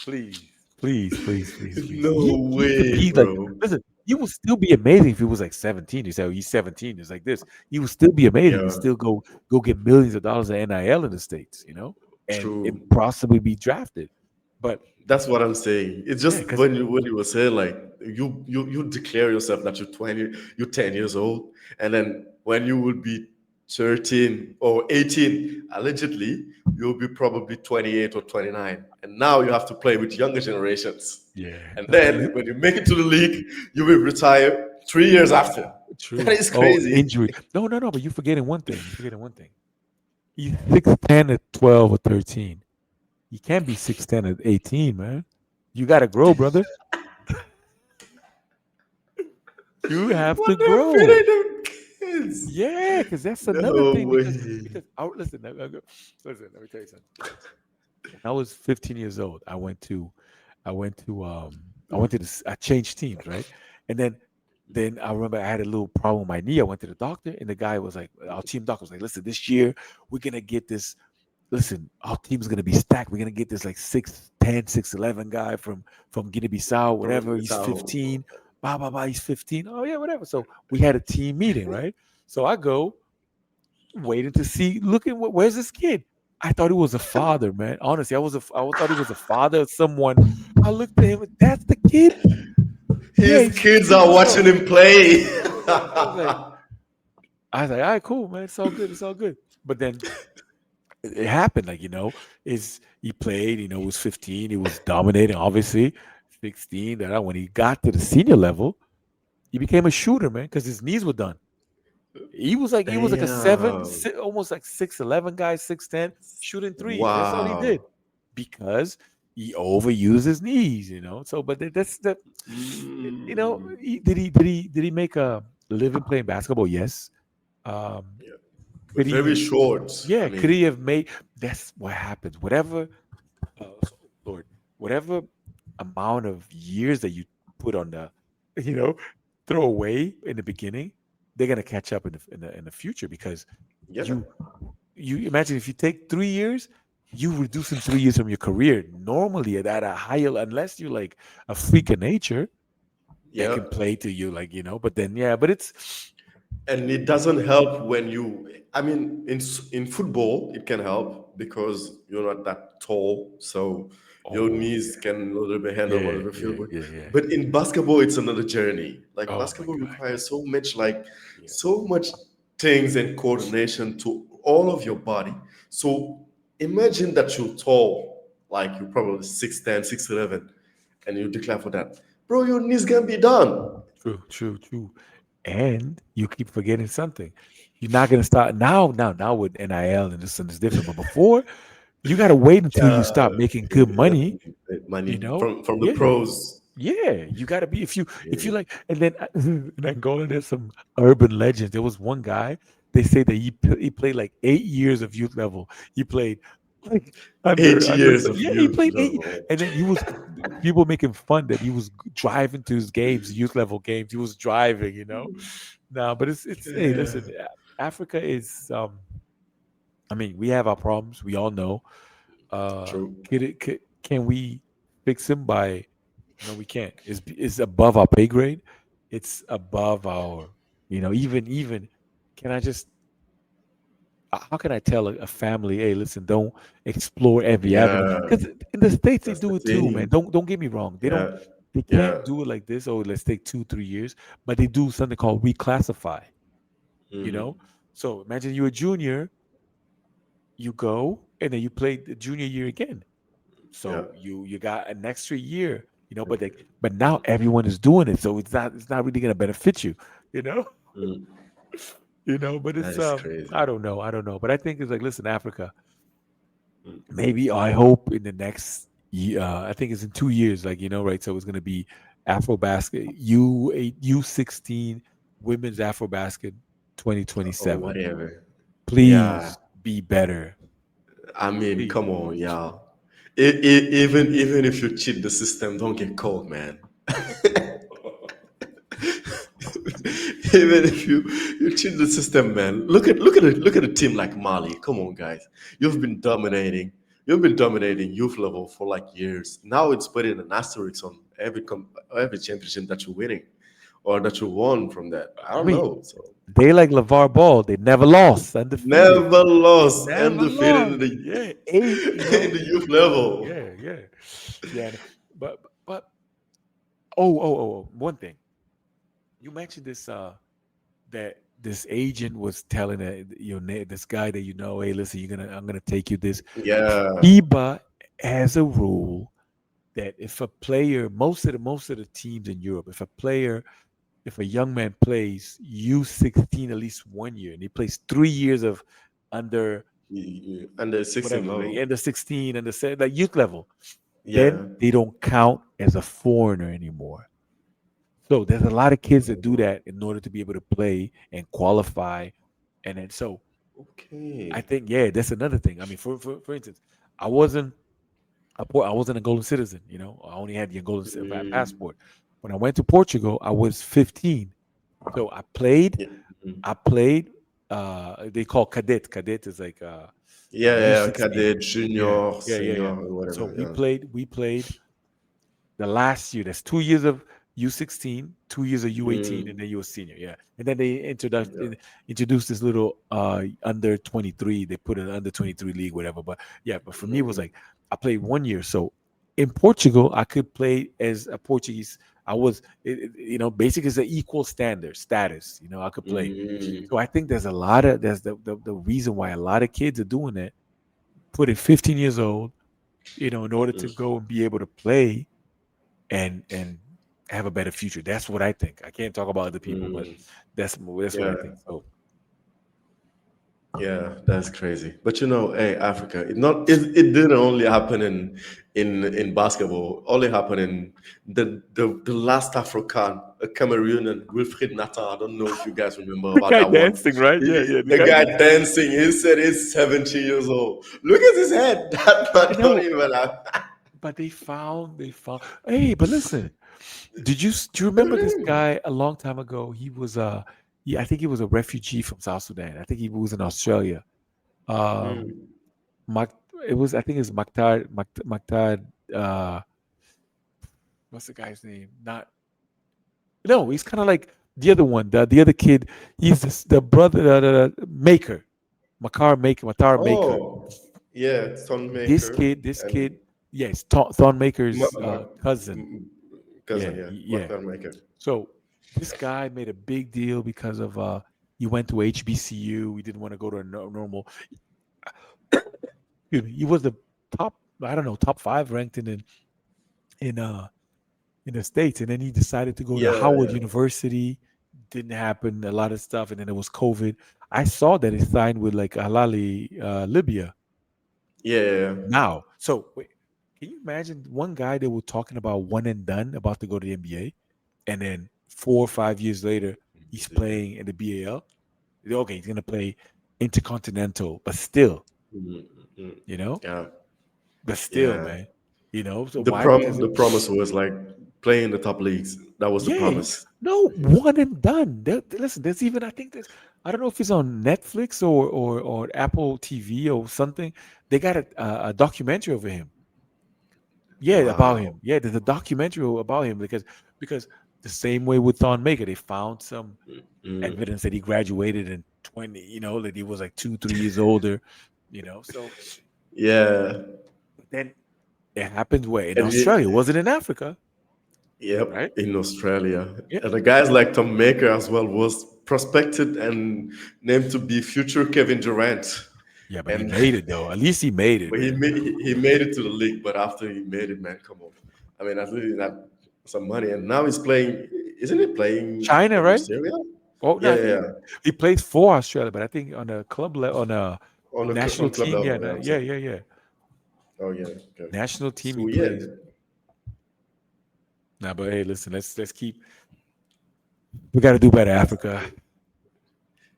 please, please, please, please, please. No He could way, be like, bro. listen, he would still be amazing if he was like 17. You say, oh, he's 17. It's like this. He would still be amazing. He Yeah, still go get millions of dollars in NIL in the States, and true. possibly be drafted. But That's what I'm saying. It's yeah, just because when you were saying like you declare yourself that you're 10 years old, and then when you will be 13 or 18, allegedly, you'll be probably 28 or 29. And now you have to play with younger generations. yeah, And no, then when you make it to the league, you will retire 3 years after. That true. is Oh, crazy. injury. No, no, no. But you're forgetting one thing. You're forgetting one thing. He's 6'10" at 12 or 13. You can't be 6'10" at 18, man. You gotta grow, brother. You have to What the grow. feeding them kids? Yeah, because that's another No thing. way. Because listen, listen. Let me tell you something. When I was 15 years old, I went to this. I changed teams, right? And then I remember I had a little problem with my knee. I went to the doctor, and the guy was like, our team doctor was like, listen, this year we're gonna get this. Listen, our team's gonna be stacked. We're gonna get this like 6'10", 6'11" guy from Guinea-Bissau, whatever. He's So, 15. Blah blah blah. He's 15. Oh yeah, whatever. So we had a team meeting, right? So I go waiting to see, looking, where's this kid? I thought he was a father, man. Honestly, I thought he was a father of someone. I looked at him. That's the kid. Yeah, his he's kids 15 are years watching old. him play. I was like, all right, cool, man. It's all good. It's all good. But then it happened, like, is he played, he was 15, he was dominating, obviously. 16, that when he got to the senior level, he became a shooter, man, because his knees were done. He was like a Damn. almost like 6'11" guy, 6'10", shooting threes. That's all he did Wow. because he overused his knees. So, but that's the, Mm. did he make a living playing basketball? Yes. Um, Yeah. could But very he? short. I Yeah. Could he mean, have made? That's what happens. Lord, whatever amount of years that you put on the, you know, throw away in the beginning, they're gonna catch up in the future because yeah. you you imagine if you take 3 years, you reducing 3 years from your career. Normally at a higher, unless you're like a freak of nature that Yeah. can play to you, like but then yeah, but it's And it doesn't help when I mean, in football, it can help because you're not that tall. So your oh knees yeah, can a little bit handle yeah, whatever yeah, field. yeah, yeah. But in basketball, it's another journey. Like Oh my basketball god, yeah, requires so much, like yeah. so much things and coordination to all of your body. So imagine that you're tall, like you're probably 6'10", 6'11", and you declare for that. Bro, your knees can be done. True, true, true. And you keep forgetting something. You're not gonna start now with NIL and this and it's different. But before, you gotta wait until you Yeah, start making good you have money. to make money from the Yeah, pros. yeah. You gotta be if you Yeah. like, and then and then going into some urban legends. There was one guy. They say that he played like 8 years of youth level. He played like Eight under years of yeah. He youth played 8, level. and then he was people making fun that he was driving to his games, youth level games. He was driving. No, but it's hey, Yeah, listen, Africa is I mean, we have our problems. We all know. true. Can we fix them by? No, we can't. It's above our pay grade. It's above our, even. Can I just? How can I tell a family, hey, listen, don't explore every avenue? Yeah, Because in the states they that's the do it too, man. thing. Don't get me wrong. They don't. Yeah, They yeah. can't do it like this. Oh, let's take 2 3 years, but they do something called reclassify. You know. Hmm. So imagine you're a junior, you go and then you play the junior year again. Yeah. So you got an extra year, but now everyone is doing it, so it's not really gonna benefit you, you know, Mm. But That it's is crazy. I don't know, but I think it's like, listen, Africa, Mm. maybe I hope in the next year, I think it's in 2 years, like right, so it's gonna be AfroBasket U16 women's AfroBasket Or 2027. whatever. Yeah. Please be better, I mean, please. come on, yeah. Even if you cheat the system, don't get caught, man. Even if you cheat the system, man. Look at a team like Mali. Come on, guys. You've been dominating. you've been dominating youth level for like years. Now it's putting an asterisk on every championship that you're winning or that you won from that. I I don't mean, know. So they like LeVar Ball. They never lost, undefeated. never lost, Never undefeated lost. in the Yeah, eight. in the youth level. Yeah, yeah, yeah. But one thing you mentioned this that this agent was telling this guy that hey, listen, I'm gonna take you this. Yeah. FIBA has a rule that if a player, most of the teams in Europe, if a young man plays U16 at least 1 year, and he plays 3 years of under Under 16 whatever, like level. under 16 and like youth level, then Yeah. they don't count as a foreigner anymore. So there's a lot of kids that do that in order to be able to play and qualify, and then so I Okay. think that's another thing. I mean, for instance, I wasn't I wasn't a golden citizen. I only had the Mm, passport. When I went to Portugal, I was 15. So I played. yeah. Mhm. I played. They call cadet. Cadet is like Yeah, yeah, U16. cadet, Yeah, junior, yeah, yeah, senior, yeah. or So whatever. we Yeah. played. We played the last year. That's 2 years of U16, 2 years of U18, and Mm, then you were senior. Yeah, and then they yeah. introduced this little under 23. They put an under 23 league, whatever. But yeah, but for me, it was Mhm. like I played 1 year. So in Portugal, I could play as a Portuguese. I was, basically it's an equal standard status. I could play. Mm, So I think there's the reason why a lot of kids are doing that. Put it 15 years old, in order to mm, go and be able to play and have a better future. That's what I think. I can't talk about other people, but mm. that's what I Yeah. think. So Yeah, that's crazy. But hey, Africa, it didn't only happen in basketball. Only happened in the last African, a Cameroonian, Wilfried Nata. I don't know if you guys remember the about guy that one. dancing, right? Yeah, yeah. The The guy. guy dancing. He said he's 70 years old. Look at his head. That I man don't know, even have. but they found. Hey, but listen, do you remember this guy a long time ago? He was I think he was a refugee from South Sudan. I think he was in Australia. Um, Mm. Mak, I think it's Maktar. Uh, what's the guy's name? Not No, he's kind of like the other one, the other kid. He's the brother, the Maker, Matar Maker. Oh, yeah, This Sunmaker kid, this and kid, yes, Thon Ma, Maker's Ma, cousin. cousin, yeah, Yeah. Mactan Maker. So this guy made a big deal because of he went to HBCU. He didn't want to go to a normal. Excuse me. He was the top, I don't know, top five ranked in uh in the states, and then he decided to go to Yeah, Howard yeah, University. Didn't happen. A lot of stuff, and then it was COVID. I saw that he signed with like Halali Libya yeah, yeah, now. So wait, can you imagine one guy that were talking about one and done about to go to the NBA, and then 4 or 5 years later he's playing in the BAL? Okay, he's gonna play intercontinental, but still, mm, mm, you know, yeah, but still, yeah. man, So why? Because The promise was like playing the top leagues. That was the yeah, promise. no, one and done. Listen, there's even I think there's I don't know if it's on Netflix or Apple TV or something. They got a documentary over him. Yeah, about Wow. him. Yeah, there's a documentary about him because the same way with Thon Maker, they found some Mm, evidence that he graduated in 20. That he was like 2, 3 years older. So yeah, but then it happened where in and Australia, wasn't in Africa, yep, right? in Australia, Yeah, and the guys like Tom Maker as well was prospected and named to be future Kevin Durant, yeah, but he and made it though. At least he made it, but he man. made he made it to the league. But after he made it, man, come on. I mean, at least he had some money, and now he's playing. Isn't he playing China, in right? Australia? Oh no, Yeah, I yeah, think yeah. he plays for Australia, but I think on a club level, on a national On club team, yeah, level. Yeah, I'm yeah, saying. yeah, yeah, Oh yeah, okay. national team he So yeah, plays. Nah, but hey, listen, let's keep. We got to do better, Africa.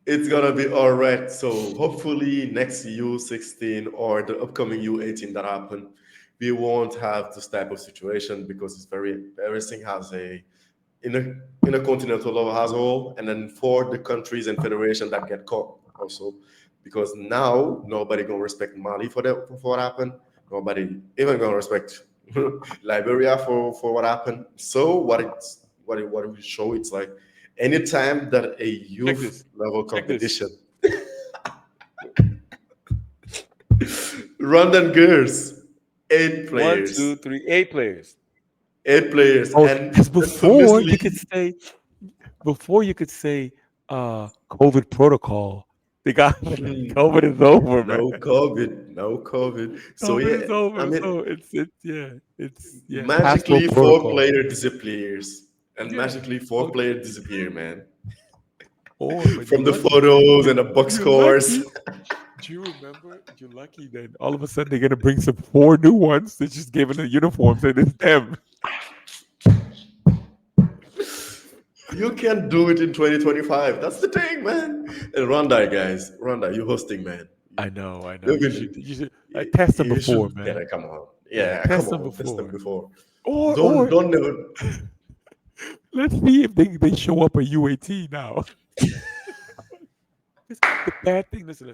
it's gonna be all right. So hopefully next U16 or the upcoming U18 that happen, we won't have this type of situation because it's everything has a in a continental level has a whole, and then for the countries and federation that get caught also, because now nobody gonna respect Mali for that for what happened. Nobody even gonna respect Liberia for what happened. So what it will show, it's like anytime that a Check youth this. level Check this. competition, Rwandan girls, eight One, players, two, three, 8 players. eight players, Oh, and because the Miss League. before you could say COVID protocol, they got Mhm. COVID is over, man. No COVID, no COVID. So COVID yeah, is I over. mean, So it's passport magically four protocol. player disappears, and Yeah. magically four Oh, player disappear, man. or but From the photos and the box you're scores. lucky. Do you remember? You're lucky that all of a sudden they're gonna bring some 4 new ones. They're just giving the uniforms and it's them. You can do it in 2025. That's the thing, man. And Rwanda, guys, Rwanda, you hosting, man. I know. You've You been, should test them you before, should get man. it. Come on, Yeah, yeah, come test them on, test them before. before. Or Don't never. let's see if they show up at UAT now. The bad thing. Listen.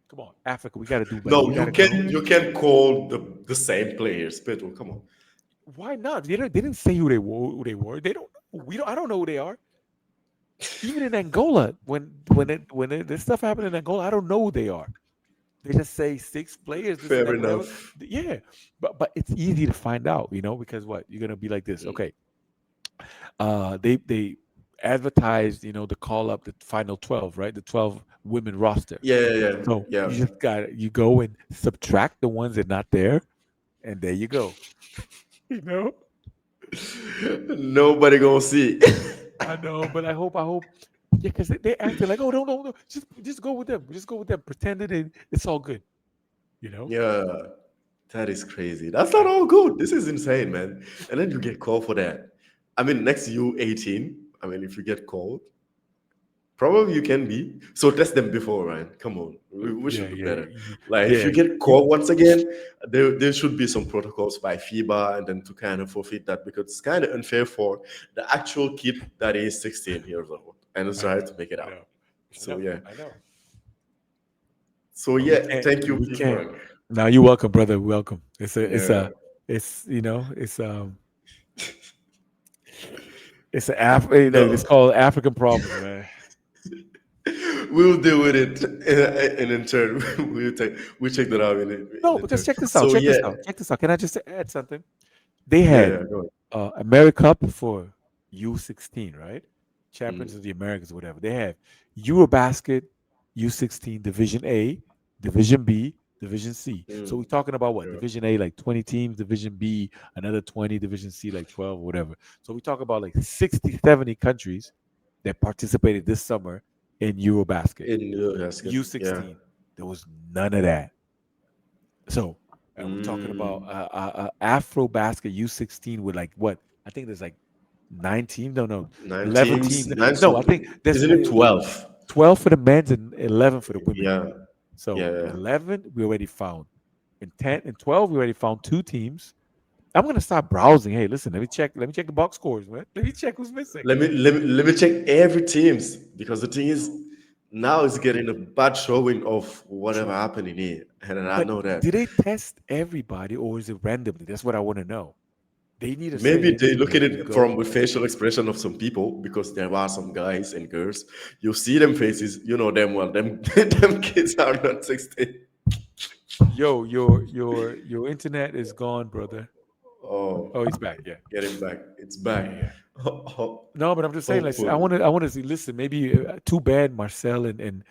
Come on, Africa. We got to do better. No, We got to go. you can call the same players, Pedro. Come on. Why not? They didn't say who they were. Who they were. They don't. We don't. I don't know who they are. Even in Angola, this stuff happened in Angola, I don't know who they are. They just say 6 players, this and Fair that, whatever. enough. Yeah, but it's easy to find out, because what you're gonna be like this. Mm. Okay, they advertised, the call up the final 12, right? The 12 women roster. Yeah, yeah, yeah, So yeah. you go and subtract the ones that are not there, and there you go. You know. Nobody gonna see. I know, but I hope, yeah, because they acted like, oh no, just go with them, pretending it's all good, you know. Yeah, that is crazy. That's not all good. This is insane, man. And then you get called for that. I mean, next U18. I mean, if you get called, probably you can be. So test them before, Ryan. Come on. We Yeah, should do better. yeah, Like if yeah. you get You, called once again, there should be some protocols by FIBA and then to kind of forfeit that because it's kind of unfair for the actual kid that is 16 years old and is I trying know, to make it I out. know, So yeah. I know. So But we yeah, can't, thank you, we can't. Frank. Now you're welcome, brother. Welcome. Yeah. It's it's No. called African problems, man. We'll deal with it in turn. We'll check that out No, in because turn. check this out. So yeah, Check this out. Can I just add something? They yeah, had yeah. Go America Cup for U16, right? ahead. Champions of the Americas, whatever. They have Eurobasket, U16, Division A, Division B, Division C. So we're Mm, talking about what? yeah. Division A, like 20 teams, Division B, another 20, Division C, like 12, whatever. So we talk about like 60, 70 countries that participated this summer in Eurobasket. In your basket, yeah. U16, there was none of that. So we're talking about Mm, Afro Basket U16 with like what? I think there's like 9 teams. No, nine 11 teams, teams. nine. No, I So think there's isn't it 12? 12 for the men's and 11 for the women. Yeah, So yeah. 11 we already found. In 10 and 12 we already found 2 teams. I'm gonna start browsing. Hey, listen, let me check. Let me check the box scores, man. Let me check who's missing. Let me check every teams because the thing is now it's getting a bad showing of whatever True. happened in here, and I But know that. did they test everybody or is it randomly? That's what I want to know. They need to say, Maybe hey, they listen, look at man, you it go. from the facial expression of some people because there are some guys and girls. You see them faces, you know them well. Them them kids are not 16. Yo, your internet is gone, brother. Oh, Oh, he's back. Yeah, getting back. It's yeah, back. yeah. No, but I'm just saying, like, I Hopefully. want to, I want to see. Listen, maybe too bad Marcel and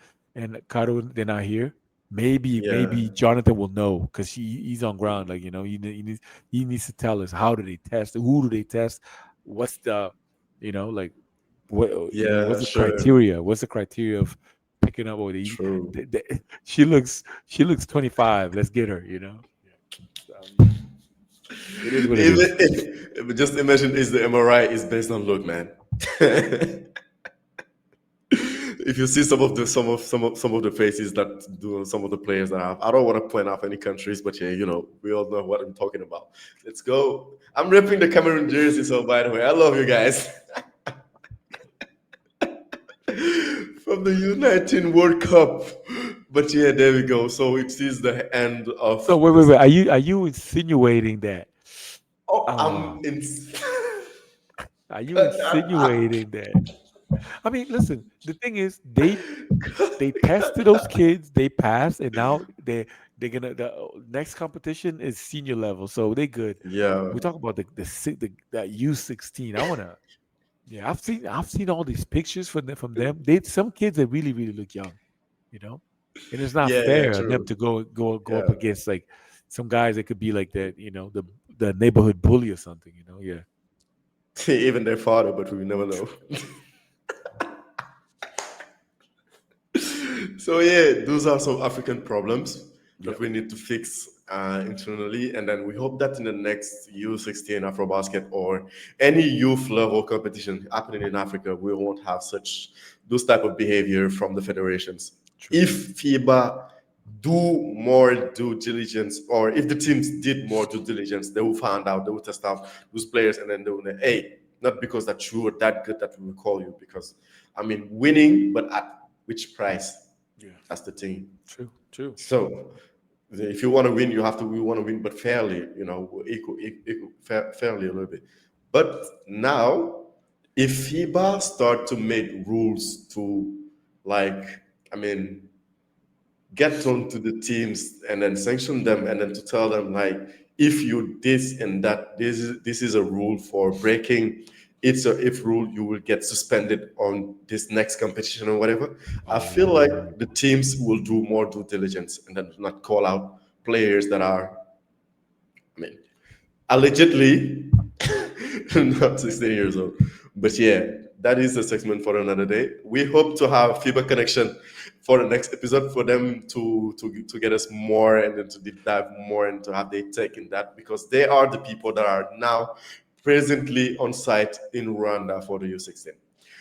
Caro they're not here. Yeah. Maybe Jonathan will know because he's on ground. Like he needs to tell us how do they test, who do they test, what's the, like what what's Yeah, the sure. criteria? What's the criteria of picking up? Or True. she looks 25. Let's get her. So, I mean, it is what it is. Just imagine is the MRI is based on look, man. If you see some of the faces that do some of the players that have, I don't want to point out any countries, but yeah, we all know what I'm talking about. Let's go. I'm ripping the Cameroon jersey, so by the way, I love you guys. From the U19 World Cup. But yeah, there we go. So it is the end So of wait, wait, this. wait. Are you insinuating that? Oh, Uh, I'm in. are you insinuating that? I mean, listen. The thing is, they tested those kids. They passed, and now they're gonna the next competition is senior level, so they good. Yeah. We talk about the that U16. I wanna. Yeah, I've seen all these pictures from them. They some kids that really look young, you know, and it's not Yeah, yeah, fair on them true. to go up Yeah. against like some guys that could be like that, the neighborhood bully or something, Yeah, Even their father, but we never know. So yeah, those are some African problems that yep, we need to fix internally, and then we hope that in the next U16 AfroBasket or any youth level competition happening in Africa, we won't have such those type of behavior from the federations. true. If FIBA do more due diligence, or if the teams did more due diligence, they will find out, they will test out those players, and then they will say, hey, not because that you are that good that we will call you, because I mean winning, but at which price? Yeah, That's the thing. true. So if you want to win, you have to. We want to win, but fairly. Fairly a little bit. But now, if FIBA start to make rules to, like, I mean, get onto the teams and then sanction them, and then to tell them, like, if you this and that, this is a rule for breaking. It's a if rule, you will get suspended on this next competition or whatever. I feel Oh, like the teams will do more due diligence and then not call out players that are, I mean, allegedly not 16 years old. But yeah, that is a segment for another day. We hope to have FIBA connection for the next episode for them to get us more and then to deep dive more and to have their take in that, because they are the people that are now presently on site in Rwanda for the U16.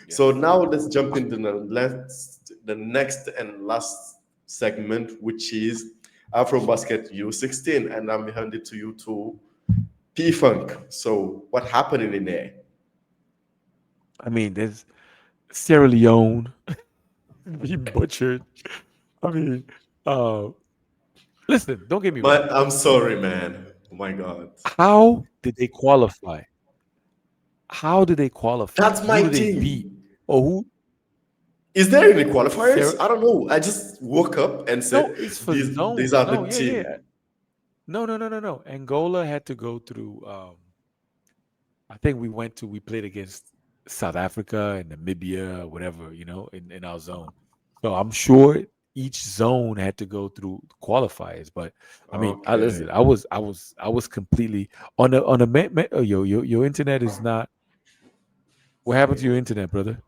So yes. now let's jump into the next and last segment, which is AfroBasket U16, and I'm handing it to you to P Funk. So what happened in there? I mean, there's Sierra Leone being butchered. I mean, uh, listen, don't get me wrong. I'm sorry, man. Oh my God. How did they qualify? How did they qualify? That's Who my do they beat? team. Or who? Is there any qualifiers? Sarah? I don't know. I just woke up and No, said it's for these zones. are No, the yeah, yeah. team. No. Angola had to go through. I think we played against South Africa and Namibia, whatever, in our zone. So I'm sure each zone had to go through qualifiers. But I mean, I listen. Okay. I was completely oh, your internet is not. What happened to your Stable. internet, brother?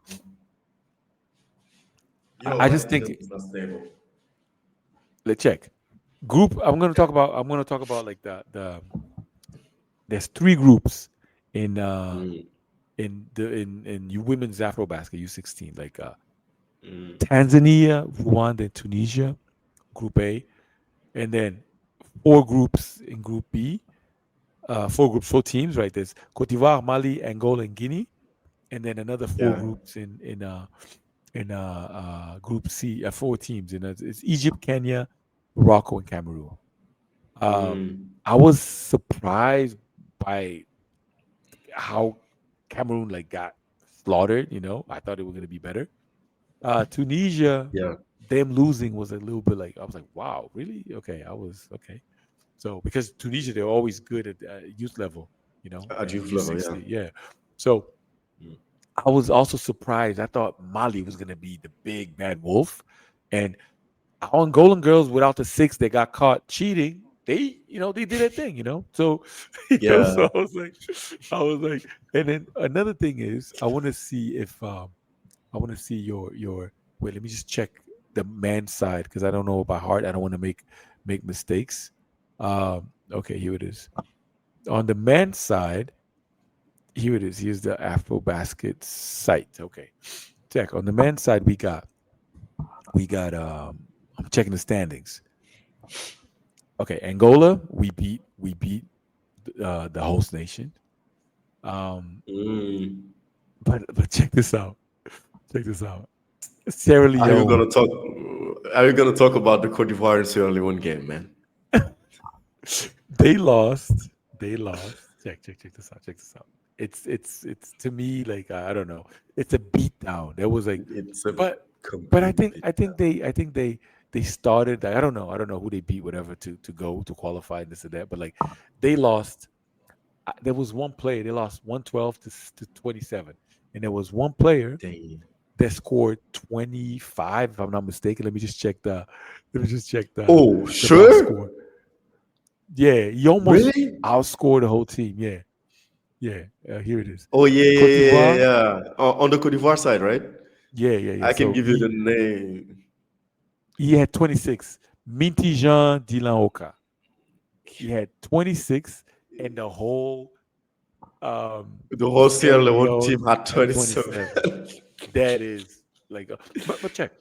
Yo, I my just internet think is not stable. let's check. Group. I'm gonna talk about like the. There's three groups in Mm, you women's AfroBasket U16, like mm. Tanzania, Rwanda, and Tunisia, Group A, and then four groups in Group B. Four groups, four teams, right? There's Cote d'Ivoire, Mali, Angola, and Guinea, and then another four Yeah. groups in Group C. Four teams, and it's Egypt, Kenya, Morocco, and Cameroon. Um, Mm, I was surprised by how Cameroon like got slaughtered. I thought they were gonna be better. Tunisia, yeah. them losing was a little bit like I was like, wow, really? Okay, I was okay. So because Tunisia, they're always good at youth level, At and youth level, yeah. U60, yeah. So Mm. I was also surprised. I thought Mali was gonna be the big bad wolf, and on Golden Girls without the six, they got caught cheating. They did their thing, So, Yeah. so I was like, and then another thing is, I want to see your. Wait, let me just check the man side because I don't know by heart. I don't want to make mistakes. Okay, here it is. On the man side, here it is. Here's the AfroBasket site. Okay, check on the man side. We got. I'm checking the standings. Okay, Angola, we beat the host nation. Um, Mm. but check this out. Check this out. Sierra Are you Leone. gonna talk? are you gonna talk about the Cote d'Ivoire and Sierra Leone game, man? They lost. They lost. Check this out. Check this out. It's to me like I don't know. It's a beat down. There was like, It's a but but I complete think beat. I think they started. I don't know who they beat, whatever, to go to qualify and this and that. But like they lost. There was one player they lost 112 to 27, and there was one player Damn. that scored 25. If I'm not mistaken, Oh, the box score. sure? Yeah, he almost Really? outscored the whole team. Yeah, yeah. Here it is. Oh, yeah, Cote yeah, yeah, d'Ivoire. yeah. On the Cote d'Ivoire side, right? Yeah, yeah, yeah. I can So give you the name. he had 26. Minty Jean Dylan Oka. He had 26, and the whole The whole Sierra Sierra Leone Leone team had had 27. 27. That is like, but check.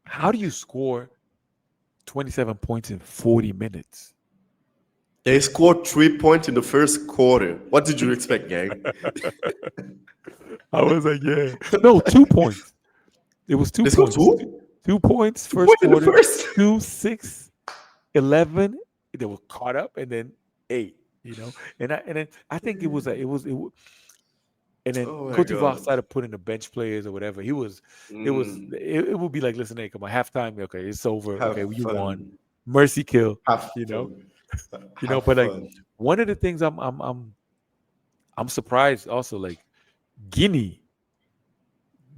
How do you score 27 points in 40 minutes? They scored 3 points in the first quarter. What did you expect, gang? I was like, yeah. No, 2 points. It was two They scored points. two? 2 points Two first points in the quarter, first? 2, 6, 11. They were caught up, and then 8. And then I think and then Oh my Cote d'Ivoire God. started putting the bench players or whatever. Mm, It would be like, listen, hey, come on, halftime, okay, it's over. Okay, have you won. fun. Mercy kill, Have you know, fun. Have but like fun. one of the things I'm surprised also, like Guinea,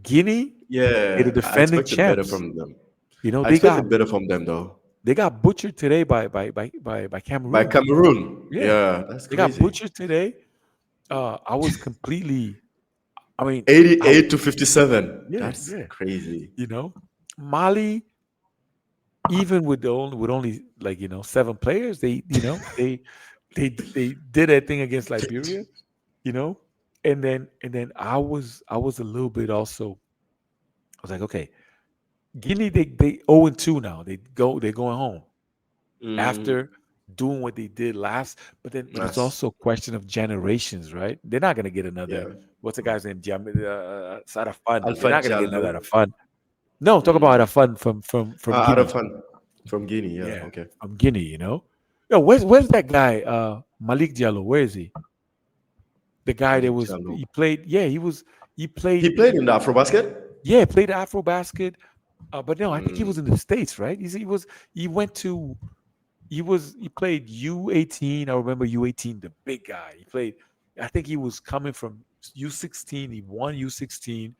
Guinea, they're the Yeah, I defending expected better champs. from them. You know, I they got expected better from them, though. they got butchered today by By Cameroon. Cameroon. Yeah, Yeah, that's they got crazy. butchered today. I was completely. I mean, I 88 to 57. yeah, That's yeah. crazy. You know, Mali, even with only like 7 players, they did that thing against Liberia. You know, and then I was a little bit also. I was like, okay, Guinea, they 0-2 now. They're going home Mm, after doing what they did last. But it's that's, also a question of generations, right? They're not gonna get another. yeah. What's the guy's name? It's out of fun. They're Alpha not gonna get another out of Jallo. fun. No, talk about out Mm. of fun from Out of Guinea. fun. From Guinea, yeah. Yeah, Okay. from Guinea. Yo, where's that guy? Malik Diallo. Where is he? The guy that Malik was Jallo. he played. Yeah, he He played. played in the AfroBasket? Yeah, played AfroBasket. But no, I think he Mm, was in the States, right? He went to he played U18. I remember U18, the big guy. He played. I think he was coming from U16. He won U16.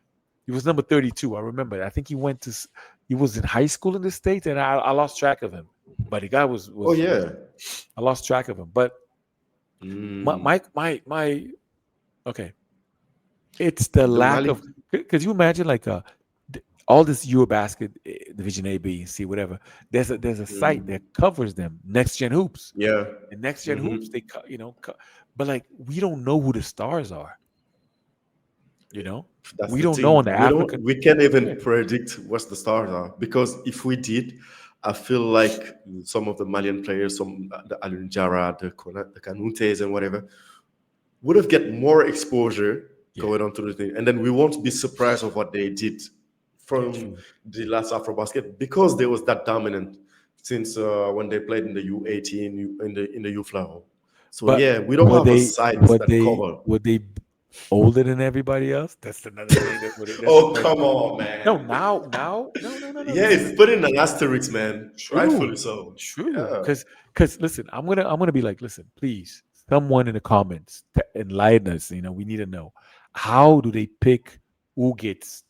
He was number 32. I remember. I think he was in high school in the States, and I lost track of him. But the guy oh, was yeah. I lost track of him. But my Mm. my my, my okay, it's the The lack Malik, of. Could you imagine like all this Eurobasket, Division A, B, C, whatever? There's a site that mm, covers them. Next Gen Hoops. yeah. And Next Gen Hmm. Hoops, but like we don't know who the stars are. You know, That's we the don't know on thing. the African. We can't Yeah, even predict what the stars are because if we did, I feel like some of the Malian players, some the Alunjara, the Canutes, and whatever, would have get more exposure yeah, going on to the thing, and then we won't be surprised of what they did from true. the last AfroBasket because they was that dominant since when they played in the U18 in the youth level. So But yeah, we don't have a site that cover. were they older than everybody else? That's another thing. That's Oh, another come thing. on, No, man. now, no. Yeah, Listen, it's put in an asterisk, man. Rightfully true, so. true. Yeah. Because listen, I'm gonna be like, listen, please, someone in the comments enlighten us. We need to know how do they pick who gets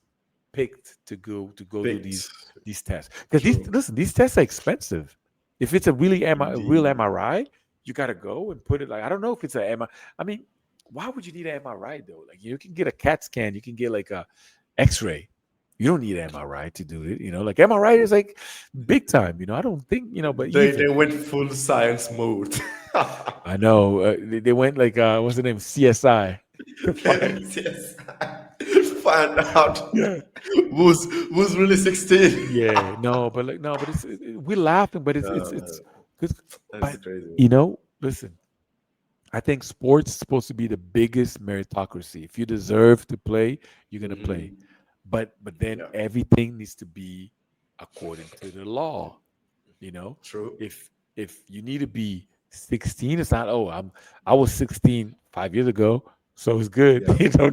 picked to go do Picked. these tests, because True. these tests are expensive. If it's a real Indeed. MRI, you got to go and put it, like, I don't know if it's a MRI. I mean, why would you need an MRI though? Like, you can get a CAT scan, you can get like a X-ray. You don't need an MRI to do it. Like MRI is like big time. I don't think, but They even went full science mode. I know they went like what's the name, CSI, to find. Yes. Find out Yeah. who's really 16. Yeah, no, but like no, but we're laughing, but it's Uh, because, that's but crazy. listen, I think sports is supposed to be the biggest meritocracy. If you deserve to play, you're gonna play. Hmm. But then Yeah. everything needs to be. according to the law. You know, True. if you need to be 16, it's not. Oh, I was 16 5 years ago, so it's good. Yeah.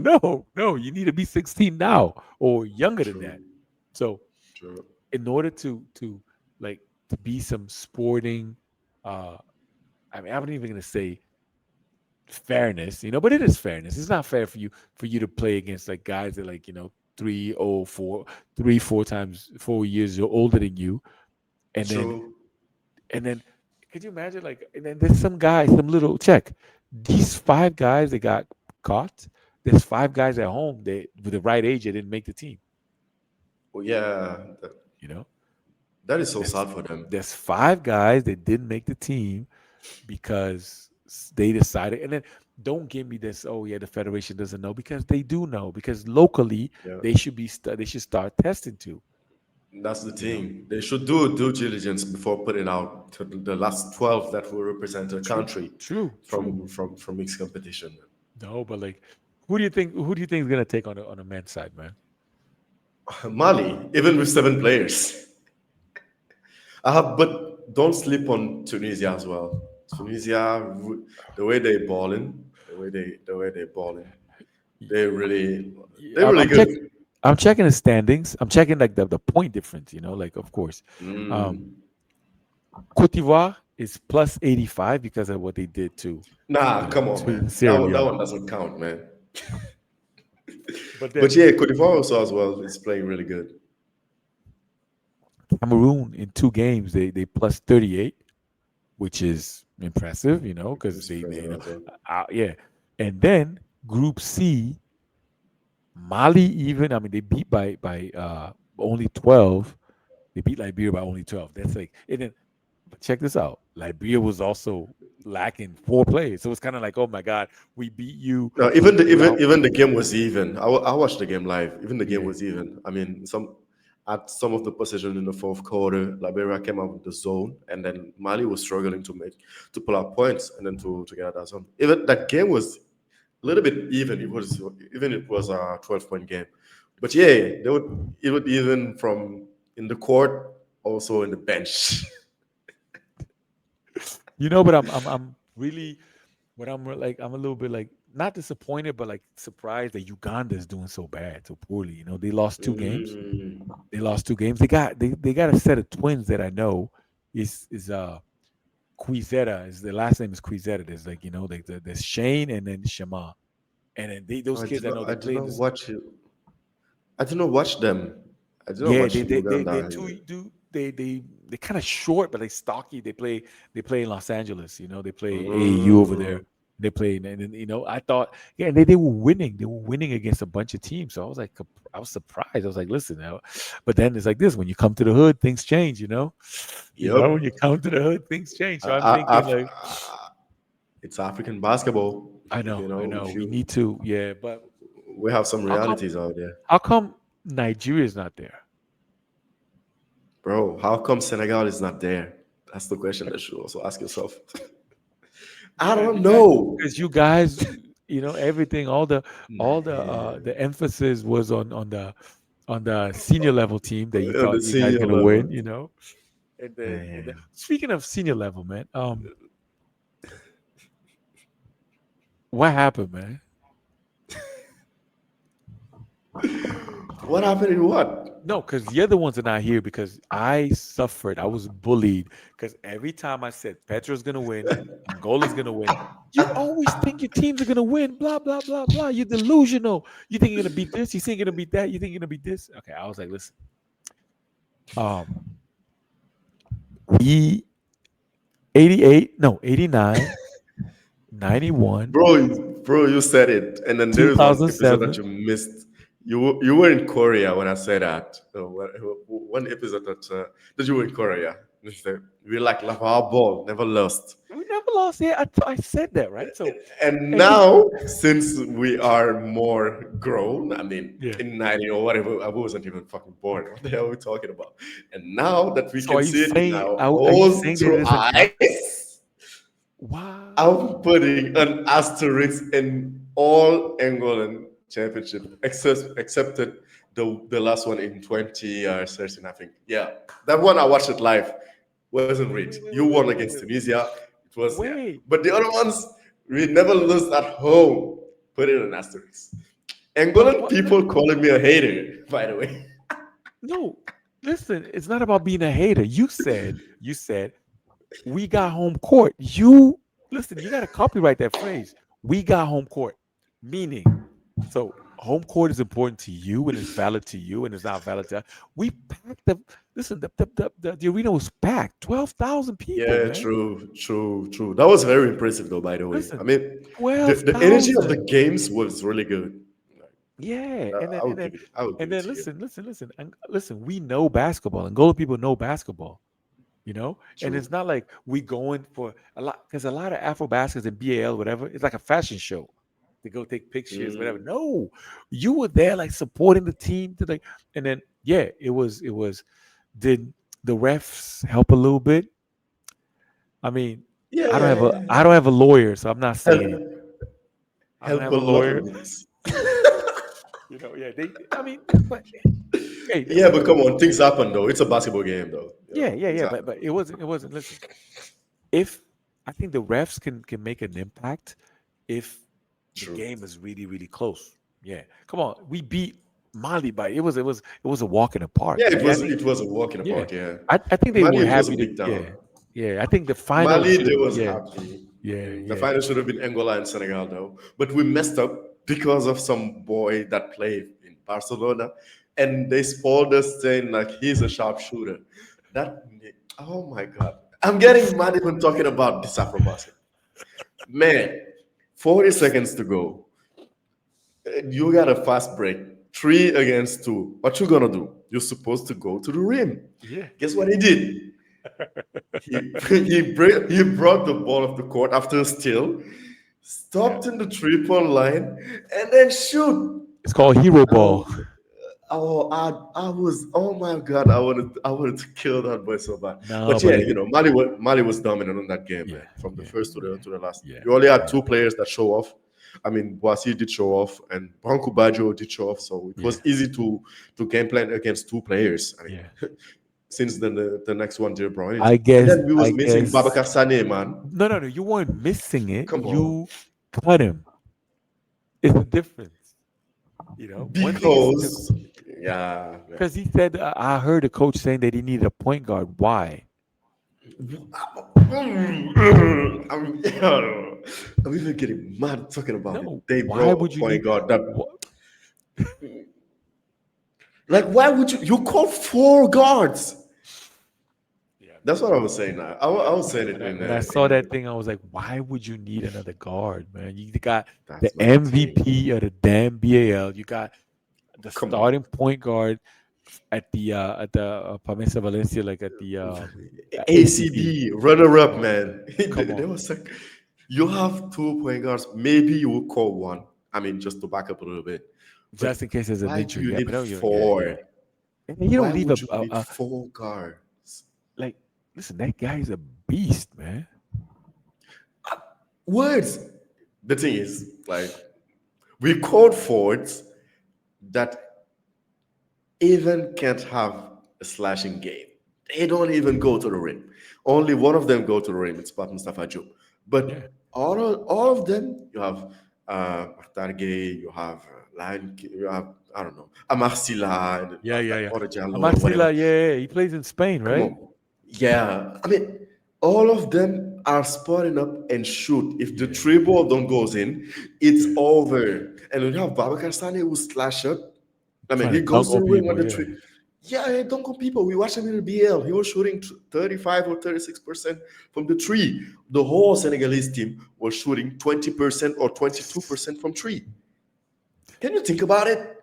No, you need to be 16 now or younger than True. that. So True. in order to like to be some sporting, uh, I mean, I'm not even gonna say fairness, but it is fairness. It's not fair for you to play against like guys that like 3 or 4 4 years older than you, and then True. and then could you imagine like and then there's some guy, some little check. These 5 guys that got caught, there's 5 guys at home that with the right age that didn't make the team. Oh, yeah. You know, That is so there's sad for them. there's 5 guys that didn't make the team because they decided. And then don't give me this. Oh yeah, the federation doesn't know because they do know because locally Yeah. they should start testing too. That's the You know, thing. They should do due diligence before putting out to the last 12 that will represent their true, country true. from mixed competition. No, but like, who do you think is gonna take on the men's side, man? Mali, even with 7 players. But don't sleep on Tunisia as well. Tunisia, the way they balling, the way they balling, they really Yeah, they're I'm, really I'm check. good. I'm checking the standings. I'm checking like the point difference. Like of course, um, Mm. Cote d'Ivoire is plus 85 because of what they did Nah, come on, to man. That Sierra one, that Leone. one doesn't count, man. But But then yeah, Cote d'Ivoire also as well is playing really good. Cameroon in 2 games they plus 38, which is impressive. Because It's they impressive as well. yeah. And then Group C, Mali even. I mean, they beat by only 12. They beat Liberia by only 12. That's like, and then but check this out. Liberia was also lacking 4 players, so it's kind of like, oh my god, we beat you No, even the without. even the game was even. I watched the game live. Even the game Yeah, was even. I mean, some of the possession in the fourth quarter, Liberia came out with the zone, and then Mali was struggling to pull out points, and then to get out that zone. Even that game was a little bit even. It was a 12-point game, but yeah, it would even from in the court, also in the bench. but I'm really what like I'm a little bit like not disappointed, but like surprised that Uganda is doing so bad, so poorly. They lost 2 games. Mm. They lost 2 games. They got a set of twins that I know is Quizetta is the last name is Quizetta. There's like like there's Shane and then Shema, and then those kids I know they I did played not this. watch it. I did not watch them. I did not Yeah, watch they're Uganda. two do they kind of short, but they stocky. They play in Los Angeles. They play AAU over there. Mm. They play, and then I thought, yeah, and they were winning. They were winning against a bunch of teams. So I was like, I was surprised. I was like, listen now, but then it's like this: when you come to the hood, things change. When you Yep. come to the hood, things change. So I'm thinking Af- like, it's African basketball. I know, If we you need to, yeah, but we have some how come, realities out there, how come Nigeria's not there? bro. How come Senegal is not there? That's the question that you should also ask yourself. I Yeah, don't know. because you guys, everything, all the emphasis was on the senior level team that you On the thought you guys senior gonna level, win. And then man. speaking of senior level, man, what happened, man? What happened in what? No, because the other ones are not here because I suffered. I was bullied because every time I said Petro's gonna win, Angola's gonna win, you always think your teams are gonna win. Blah blah blah blah. You're delusional. You think you're gonna beat this. You think you're gonna beat that. You think you're gonna beat this. Okay, I was like, listen, um, we 88, no 89, 91, Bro, you said it, and then there is one episode that 2007. you missed. You were in Korea when I said that. One episode that you were in Korea. You said, we like Laval ball, never lost. We never lost. Yeah, I said that right. So And and you, now, since we are more grown, I mean, yeah. in 90 or whatever, I wasn't even fucking born. What the hell are we talking about? And now that we So can are you see it in saying our are you own saying that it two doesn't count? eyes, Wow. I'm putting an asterisk in all Angolan championship except excepted the last one in 2013, I think. Yeah, that one I watched it live. Wasn't Wait, rich. wait, wait, You wait, won wait, wait, against wait. Tunisia. It was, yeah. Wait. But the other ones, we never lost at home. Put it in asterisk. But Angolan what? people calling me a hater, by the way. No, listen. It's not about being a hater. You said we got home court. You listen. You got to copyright that phrase. We got home court, meaning so home court is important to you and it's valid to you and it's not valid to us. We packed the listen. The arena was packed. 12,000 people, Yeah, man. true, true, true. That was very impressive, though, by the way. I Listen, mean, the energy of the 12,000. games was really good. Yeah, and then I and would then give it. I would give and it then to you. listen, and listen. We know basketball. Angola people know basketball. And True. it's not like we going for a lot because a lot of Afro baskets and BAL whatever. It's like a fashion show to go take pictures, whatever. Mm. No, you were there like supporting the team to like, and then yeah, it was. Did the refs help a little bit? I mean, Yeah, I don't yeah, have yeah, a yeah. I don't have a lawyer, so I'm not saying Help, anything. I don't help have a a lot lawyer. on this. Yeah, they. I mean, but hey, Yeah, but come on, things happen though. It's a basketball game, though. yeah, yeah, Things yeah, happen. but it wasn't. Listen, if I think the refs can make an impact if the True. game is really really close. Yeah, come on, we beat Mali by it was a walk in the park. Yeah, it I was think it was a walk in the yeah, park. Yeah, I think they Mali, were it was a happy to big town. yeah. I think the final Mali, should they have was yeah happy. yeah The yeah final should have been Angola and Senegal, though. But we messed up because of some boy that played in Barcelona, and they spoiled us saying like he's a sharpshooter. That oh my god, I'm getting mad even talking about this Afro basket. Man, 40 seconds to go. You got a fast break. 3 against 2. What you gonna do? You're supposed to go to the rim. yeah. Guess what he did? He brought the ball off the court after a steal, Yeah. stopped in the 3 point line, and then shoot. It's called hero ball. Oh, I was oh my god, I wanted to kill that boy so bad. No, But but yeah, it Mali was dominant on that game, yeah man. From the yeah first to the yeah to the last. yeah You only had yeah two players that show off. I mean, Boissy did show off, and Branco Baggio did show off, so it yeah was easy to game plan against two players. I yeah. mean, since then the next one did brought it, I and guess then we I was missing guess Babacar Sane, man. no. You weren't missing it. Come on, You cut him. It's a difference. One thing is because yeah, man. because he said I heard a coach saying that he needed a point guard. Why? I'm, I'm even getting mad talking about it. No. They Why brought a would you point need? guard that, What? like, why would you call 4 guards? Yeah. That's what I was saying. Now. I was saying it When I saw that thing, I was like, why would you need another guard, man? You got the that's my thing. MVP of the damn BAL. You got the Come on, starting point guard at the Palmeiras Valencia, like at the ACB. ACB runner up, Oh, man. come They on, was like, you have 2 point guards. Maybe you will call one. I mean, just to back up a little bit. But just in case there's an why do injury. you Yeah, need but no, yeah, four? yeah. And you don't Why leave would you need a 4 guards? like. Listen, that guy's a beast, man. Words. The thing is, like, we called forwards that even can't have a slashing game. They don't even go to the rim. Only one of them go to the rim. It's Pat Mustafa Joe. Yeah, But all of them, you have Artarge, you have you have, I don't know, Amarcila, and yeah, that yeah. other Jallo, whatever. Amarcila, yeah, he plays in Spain, Come right? on. Yeah. I mean, all of them are spotting up and shoot. If the Yeah, three ball don't goes in, it's yeah. over. And when you have Babacar Sane who slash up, I mean, Trying to he dunk goes to on the rim on people, the yeah. three. Yeah, he dunk on people. We watched him in the BL. He was shooting 35 or 36% from the three. The whole Senegalese team was shooting 20% or 22% from three. Can you think about it?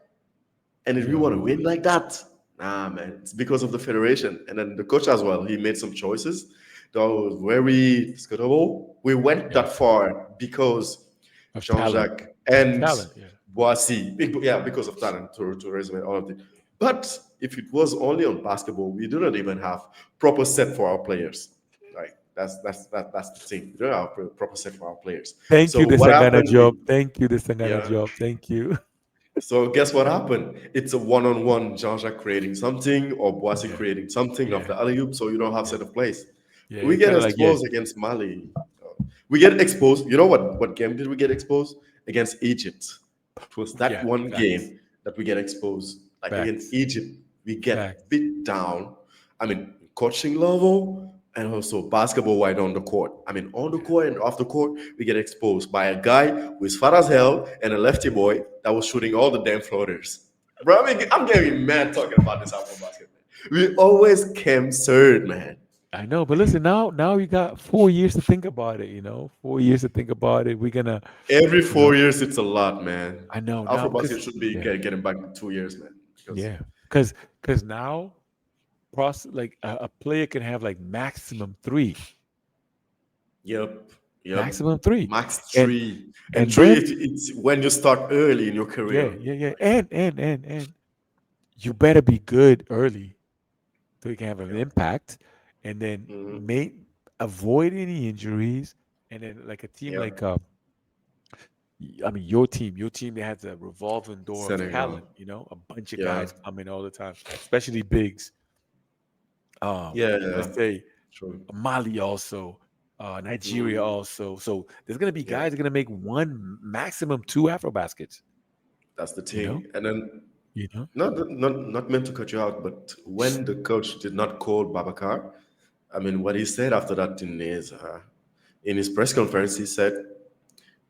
And if you want to Yo, win like that, nah, man, it's because of the federation. And then the coach as well, he made some choices that was very discutable. We went yeah, that far because of Jean talent, Jacques and yeah. Boissy. Yeah, because of talent to resume all of it. But if it was only on basketball, we didn't even have proper set for our players. Like that's the thing. We don't have proper set for our players. Thank So you, the what Sangana happened with job. Thank you, the Sangana yeah, job. Thank you. So guess what happened? It's a one-on-one, Jean-Jacques creating something or Boissy Yeah, creating something of yeah, the alley-oop, so you don't have yeah, center place. yeah. We It get kind of like yeah, exposed against Mali. We get exposed. You know what game did we get exposed? Against Egypt. It was that yeah. one Facts, game that we get exposed. Like against facts, Egypt, we get facts. beat down. I mean, coaching level and also basketball wide on the court. I mean, on the Yeah, court and off the court, we get exposed by a guy who is fat as hell and a lefty boy that was shooting all the damn floaters. Bro, I mean, I'm getting mad talking about this Afro basket, man. We always came third, man. I know. But listen, now you got 4 years to think about it. 4 years to think about it. We're gonna, Every you four know. years, it's a lot, man. I know now AfroBasket because should be yeah, getting back 2 years, man. Because yeah, because now like a player can have like yep, yep, maximum three, max and three, and and three. then It's when you start early in your yeah, career. yeah, yeah, and you better be good early so you can have an Yep. impact, and then Hmm. avoid any injuries, and then like a team like Yep. I mean your team that has a revolving door of Senegal. talent, a bunch of Yeah. guys come in all the time, especially bigs. Yeah. Yeah. Let's say True. Mali also, Nigeria Mm. also. So there's gonna be Yeah. guys that are gonna make one maximum two Afro baskets. That's the You know, thing. And then you know. not meant to cut you out, but when the coach did not call Babacar, I mean, what he said after that in his press conference, he said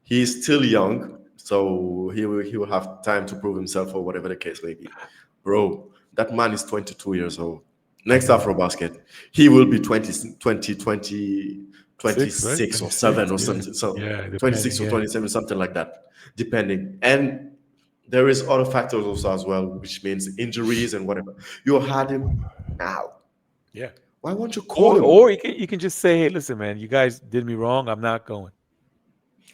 he's still young, so he will have time to prove himself or whatever the case may be. Bro, that man is 22 years old. I Next know. AfroBasket, he will be 20, Six, right? 26 or 7 26. or Yeah. something, so Yeah. Depending. 26 or Yeah. 27, something like that, depending. And there is other factors also as well, which means injuries and whatever. You had him now. Yeah. Why won't you call him? Or you can just say, hey, listen, man, you guys did me wrong. I'm not going.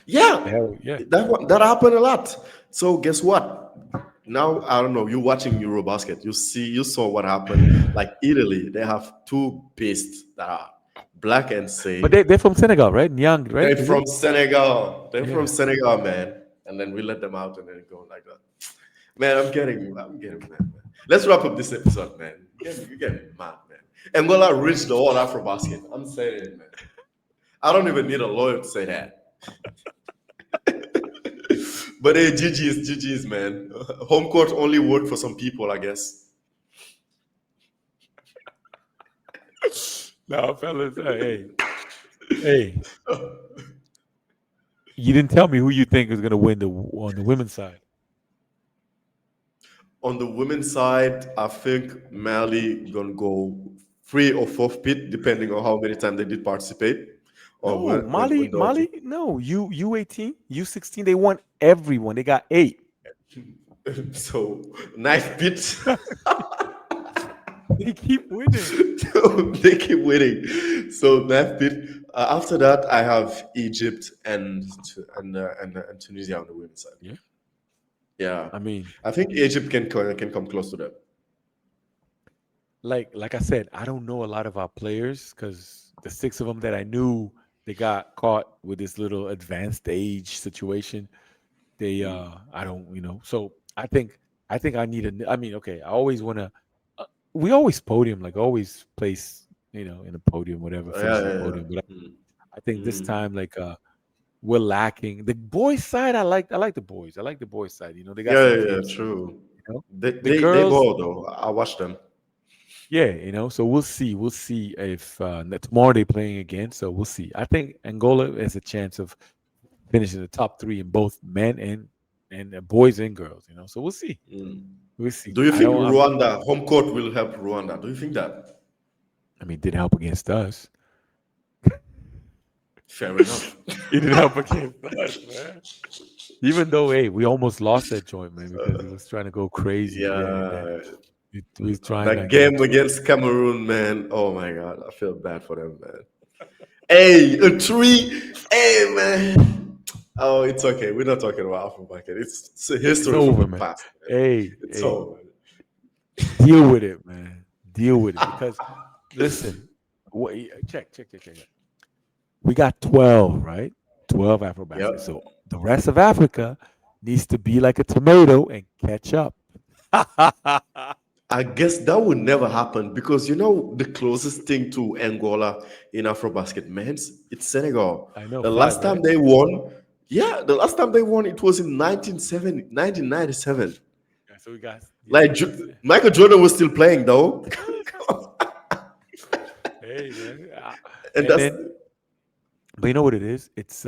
Yeah, Hell yeah. that happened a lot. So guess what? Now I don't know. You're watching Eurobasket. You saw what happened. Like Italy, they have two beasts that are black and But say they're from Senegal, right? Nyang, right? they're Is it? from Senegal. They're from Yeah. Senegal, man. And then we let them out and then go like that. Man, I'm getting mad, man. Let's wrap up this episode, man. You're getting mad, man. Angola reached the whole AfroBasket. I'm saying it, man. I don't even need a lawyer to say that. But hey, GG's, man. Home court only worked for some people, I guess. No, fellas. Hey. You didn't tell me who you think is gonna win on the women's side. On the women's side, I think Mali gonna go three or fourth pit, depending on how many times they did participate. Or No, when the Mali. No, U18, U16. They won everyone. They got 8. so knife pit. They keep winning. They keep winning. So knife pit. After that, I have Egypt and Tunisia on the women's side. Yeah. Yeah, I mean, I think Egypt can come close to them. like I said, I don't know a lot of our players because the 6 of them that I knew, they got caught with this little advanced age situation. They I don't, so I think I need a I mean, okay, I always want to we always podium, like always place, in the podium, whatever, Yeah, finish in the yeah, yeah. podium. But Mm. I think this Mm. time, like we're lacking. The boys side, I like the boys. I like the boys side. They got Yeah, some yeah, yeah, kids. true. You know, They, the they they girls, ball though. I watch them. yeah. So we'll see. We'll see if tomorrow they're playing again. So we'll see. I think Angola has a chance of finishing the top 3 in both men and boys and girls. So we'll see. Mm. We'll see. Do you I think don't. Rwanda home court will help Rwanda? Do you think that? I mean, it didn't help against us. Fair enough. It didn't help against us, man. Even though, hey, we almost lost that joint, man, because he was trying to go crazy. Yeah, and then Yeah, he was trying to that get game into it. against Cameroon, man. Oh my God, I feel bad for them, man. Hey, a three. Hey, man. Oh, it's okay. We're not talking about Alpha Bucket. It's a It's history from over, the man. past, man. Hey, It's hey, over. deal with it, man. Deal with it. Because listen, check. We got 12, right? 12 Afro baskets. Yep. So the rest of Africa, needs to be like a tomato and catch up. I I guess that would never happen because the closest thing to Angola in AfroBasket men's, it's Senegal. know The five, last right? time they won, yeah, the last time they won, it was in 1997. Yeah, so we got yeah, Like that's Michael Jordan was still playing though, hey man. and And that's then but you know what it is? It's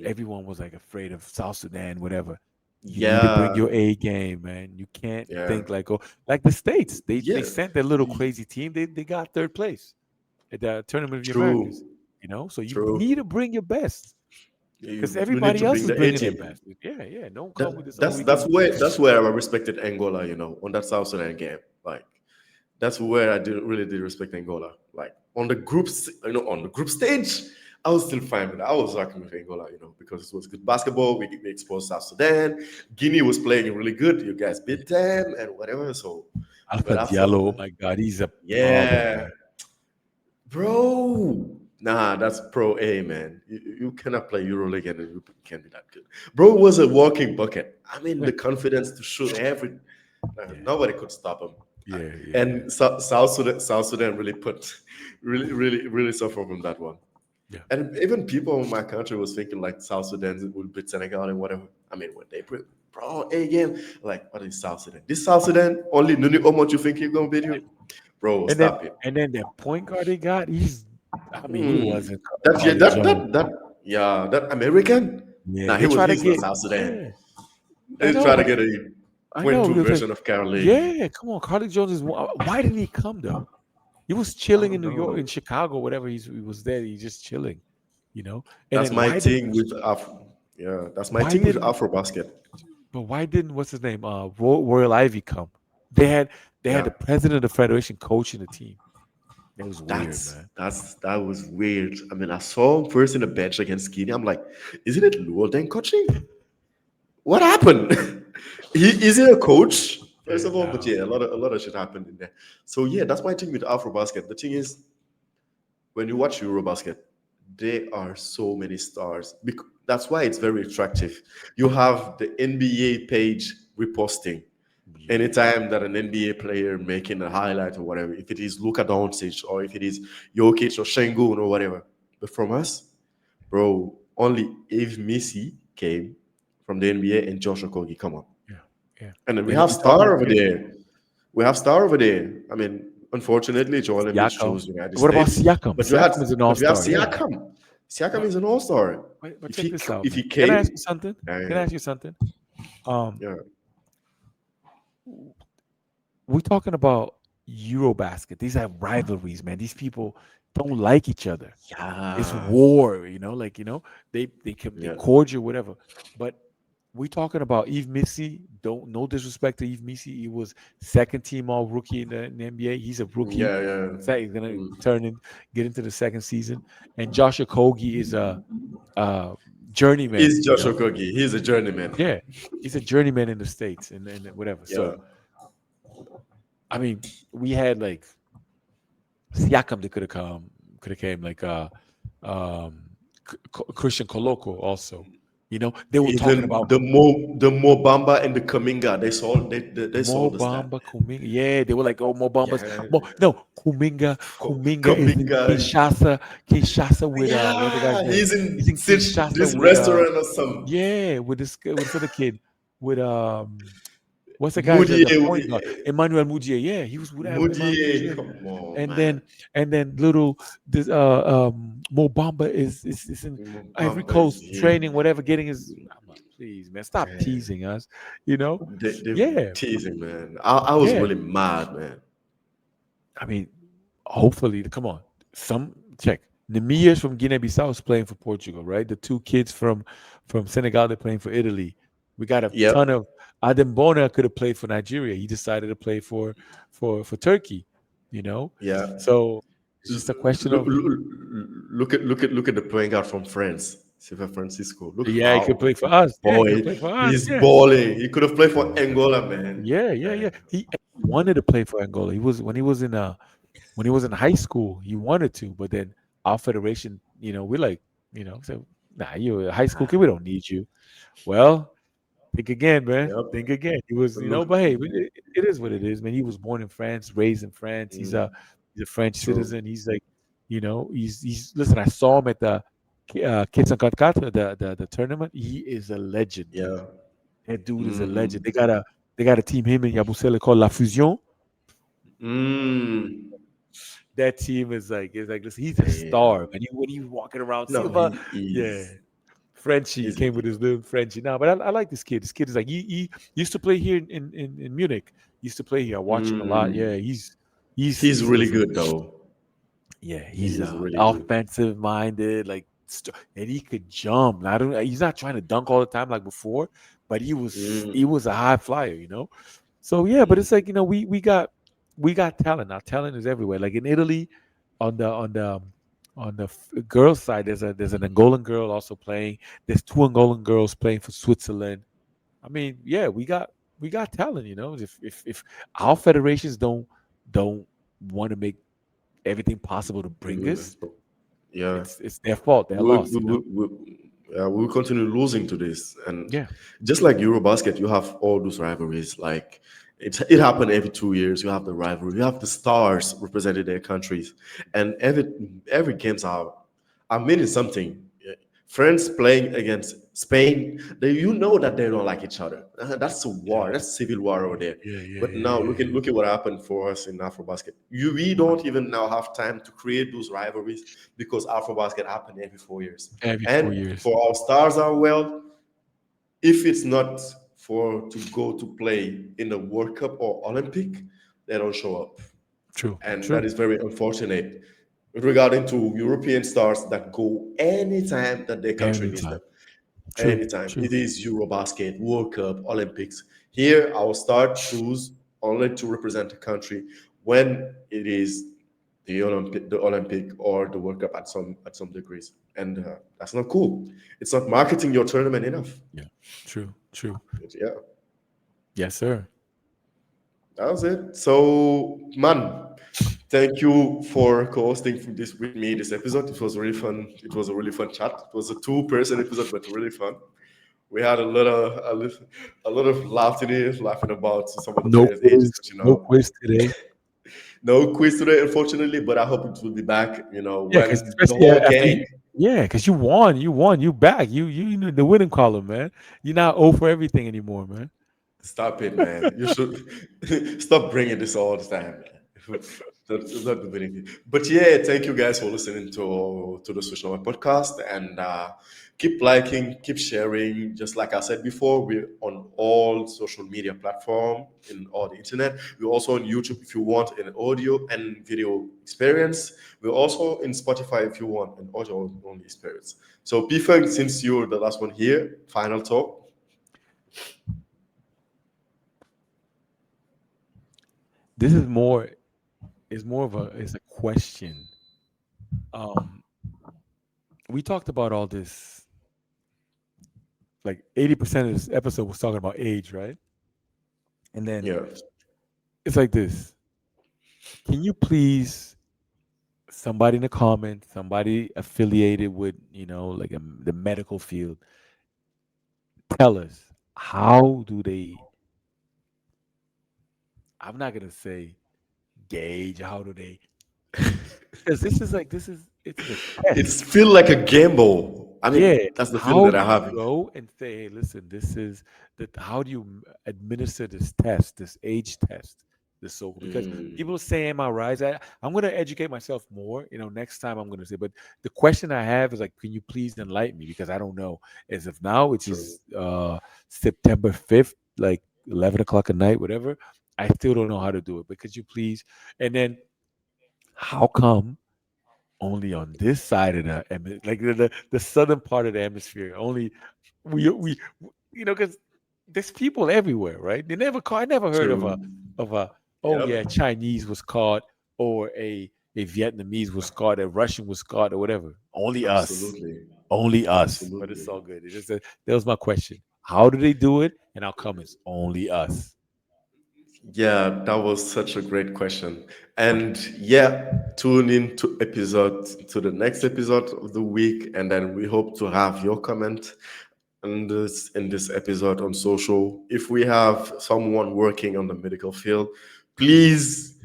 everyone was like afraid of South Sudan, whatever. You need to bring yeah, your A game, man. You can't yeah, think like oh like the States. They yeah, sent their little crazy team. They got third place at the tournament of the Americas. true, So you need true. to bring your best because You need everybody to else bring is the A bringing their team. best. Yeah, yeah. Don't come with That this. Oh, that's we that's can. where that's where I respected Angola. On that South Sudan game, like that's where I did respect Angola. Like on the groups, on the group stage, I was still fine with it. I was rocking with Angola, because it was good basketball. We exposed South Sudan. Guinea was playing really good. You guys beat them and whatever. So, Alpha but after, Diallo, oh my God, he's a problem, yeah, man. bro. Nah, that's Pro A, man. You cannot play EuroLeague and you can't be that good. Bro was a walking bucket. I mean, the confidence to shoot Yeah, nobody could stop him. yeah, yeah, And South Sudan really really, really, really suffered from that one. yeah. And even people in my country was thinking like South Sudan will beat Senegal and whatever. I mean, when they put bro A game, like what is South Sudan? This South Sudan only Nuni Omot you think he's gonna beat you, bro? And then Stop it. and then that point guard they got, I mean, he Hmm. wasn't That yeah, Carly Jones. that American. Yeah, Nah, they try to he's not get. South Sudan. Yeah, I They know, try to but get a I point know. two It was like, version of Carol League. yeah, come on, Carly Jones is. Why didn't he come though? He was I chilling in don't New York, in know. Chicago, whatever. He was there. He's just chilling, you know. And That's then my thing with Afro. Yeah, that's my why thing with didn't Afro basket. why didn't what's his name? Royal Ivy come. They had they had Yeah, the president of the federation coaching the team. That was weird, man. that was weird. I mean, I saw him first in the bench against Skinny. I'm like, isn't it Luol Deng coaching? What happened? Is he a coach? First Yeah, of all, but no. yeah, a lot of shit happened in there. So yeah, that's my thing with Afro basket. The thing is, when you watch Eurobasket, there are so many stars. That's why it's very attractive. You have the NBA page reposting Yeah. anytime that an NBA player making a highlight or whatever, if it is Luka Doncic or if it is Jokic or Şengün or whatever. But from us, bro, only Eve Missy came from the NBA and Josh Okogie. Come on. Yeah. Yeah. And then we And then have we talking Star about over there. We have Star over there. I mean, unfortunately, Joel Embiid Siakam. chose United What about States, Siakam? but you had, Siakam is an but we have all-star. Yeah. Siakam. Siakam But is an all-star. but If check he this out, if man. he Can I ask you came, something? Can I uh, ask you something? Um, yeah, we're talking about Eurobasket. These are rivalries, man. These people don't like each other. It's yeah, war, they yeah, cordial, whatever. But we talking about Eve Missy. Don't no disrespect to Eve Missy. He was second team all rookie in the NBA. He's a rookie. yeah, yeah. He's gonna Mm. get into the second season. And Joshua Kogi is a journeyman. Is Josh Okogie? He's a journeyman. Yeah, he's a journeyman in the states and whatever. Yeah, So I mean, we had like Siakam that could have came like um Christian Coloco also. They were talking even about the Mobamba and the Kaminga, they sold us that. Mobamba Kuminga. Yeah, they were like, oh, Mobamba's Yeah, no Kuminga. Kuminga is in Kaminga. Kinshasa. Kinshasa with what's the guy's Yeah, name? he's He's in in Kinshasa this with restaurant or some yeah, with this other kid with what's the guy's the Moody. point guard? Emmanuel Mudiay. Yeah, he was with Emmanuel Moody, Mudiay. come on, And man. then little this Mobamba is in Ivory Mobamba is Coast here. training, whatever, getting his. I'm like, please, man, stop Man, teasing us. You know? they're Yeah, teasing, man. I was yeah. really mad, man. I mean, hopefully, come on. Some check. Nemias from Guinea-Bissau is playing for Portugal, right? The two kids from Senegal, they're playing for Italy. We got a Yep. ton of Adembona could have played for Nigeria. He decided to play for Turkey. Yeah. So it's just a question Look, of look, look at the playing out from France, Silva Francisco. Look yeah, he how could play for the us. Yeah, he could have boy played for us. he's Yeah, balling. He could have played for Angola, man. yeah, yeah, yeah. He wanted to play for Angola. He was when he was in high school. He wanted to, but then our federation, we're like, so nah, you're a high school kid. We don't need you. Well, Think again, man. Yep. Think again. He was, Look. but hey, it is what it is, man. He was born in France, raised in France. Mm, He's a French true. citizen. He's like, he's listen. I saw him at the Kids on the tournament. He is a legend, dude. Yeah. That dude is a legend. Mm, They got a team him and Yabusele called La Fusion. mm. That team is like listen, he's a Yeah. star, man. When he walking around No, Silva, he yeah. is. Frenchie, he He's came with his little Frenchie. Now, but I like this kid. This kid is like he used to play here in Munich. He used to play here. I watch him a lot. Yeah, mm, he's he's really listen. good though. Yeah, He he's is really good. offensive minded, and he could jump. Now, I don't. He's not trying to dunk all the time like before, but he Mm, was a high flyer. So yeah, but it's mm, like we got talent. Now talent is everywhere. Like in Italy, on the girls side, there's an Angolan girl also playing. There's two Angolan girls playing for Switzerland. I mean, yeah, we got talent. If our federations don't want to make everything possible to bring us, yeah. it's their fault. They're we, lost. we, we, we, we will continue losing to this. And Yeah, just like Eurobasket, you have all those rivalries. Like it happened every 2 years. You have the rivalry. You have the stars representing their countries, and every games are meaning something. Yeah. France playing against Spain, you know that they don't like each other. That's a yeah, war. That's civil war over there. yeah, yeah, But yeah, now yeah, yeah. look at what happened for us in AfroBasket. We don't even now have time to create those rivalries because AfroBasket happened every 4 years. Every four And years. for our stars are well, if it's not for to go to play in the World Cup or Olympic, they don't show up. True, And that true. is very unfortunate regarding to European stars that go anytime that their country needs Anytime. them. True, Anytime. true. It is Eurobasket, World Cup, Olympics. Here, our star choose only to represent the country when it is the Olympic or the World Cup at some degrees, and that's not cool. It's not marketing your tournament enough. Yeah, true, true. Yeah, Yes, sir. that was it. So, man, thank you for co-hosting this with me this episode. It was really fun. It was a really fun chat. It was a two-person episode, but really fun. We had a lot of laughing about some of the No players' ages, quiz. but No quiz today. no quiz today, unfortunately. But I hope it will be back. Yeah, because When the especially whole after gang. you. Yeah, because you won. You won. You back. You in the winning column, man. You're not 0 for everything anymore, man. Stop it, man. You should stop bringing this all the time, man. That's not the winning. But yeah, thank you guys for listening to the Social Media podcast, and keep liking, keep sharing. Just like I said before, we're on all social media platform in all the internet. We're also on YouTube if you want an audio and video experience. We're also in Spotify if you want an audio only experience. So, P-Funk, since you're the last one here, final talk. This is more. Is more of a is a question. Um, we talked about all this. Like 80% of this episode was talking about age, right? And then Yeah. it's like this. Can you please somebody in the comments, somebody affiliated with, like the medical field, tell us how do they, I'm not going to say gauge, how do they, because it's a It's test. feel like a gamble. I Yeah. mean, that's the feeling How that do I you have. go and say, hey, listen, this is that, how do you administer this test, this age test? This so because Mm, people say, am I right? I'm going to educate myself more. Next time I'm going to say, but the question I have is like, can you please enlighten me? Because I don't know. As of now, which true. is September 5th, like 11 o'clock at night, whatever. I still don't know how to do it. But could you please? And then how come only on this side of like the southern part of the hemisphere. Only we because there's people everywhere, right? I never heard of a True. of a oh yeah, Yep. Chinese was caught or a Vietnamese was caught, a Russian was caught or whatever. Only us. Absolutely. Only us. But it's Absolutely. all good. It's just that was my question. How do they do it? And how come it's only us? Yeah, that was such a great question. And yeah, tune in to the next episode of the week, and then we hope to have your comment in this episode on social. If we have someone working on the medical field, please,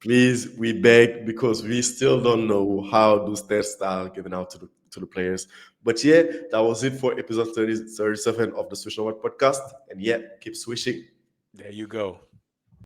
please, we beg, because we still don't know how those tests are given out to the players. But yeah, that was it for episode 37 of the Swish Nomad podcast. And yeah, keep swishing. There you go.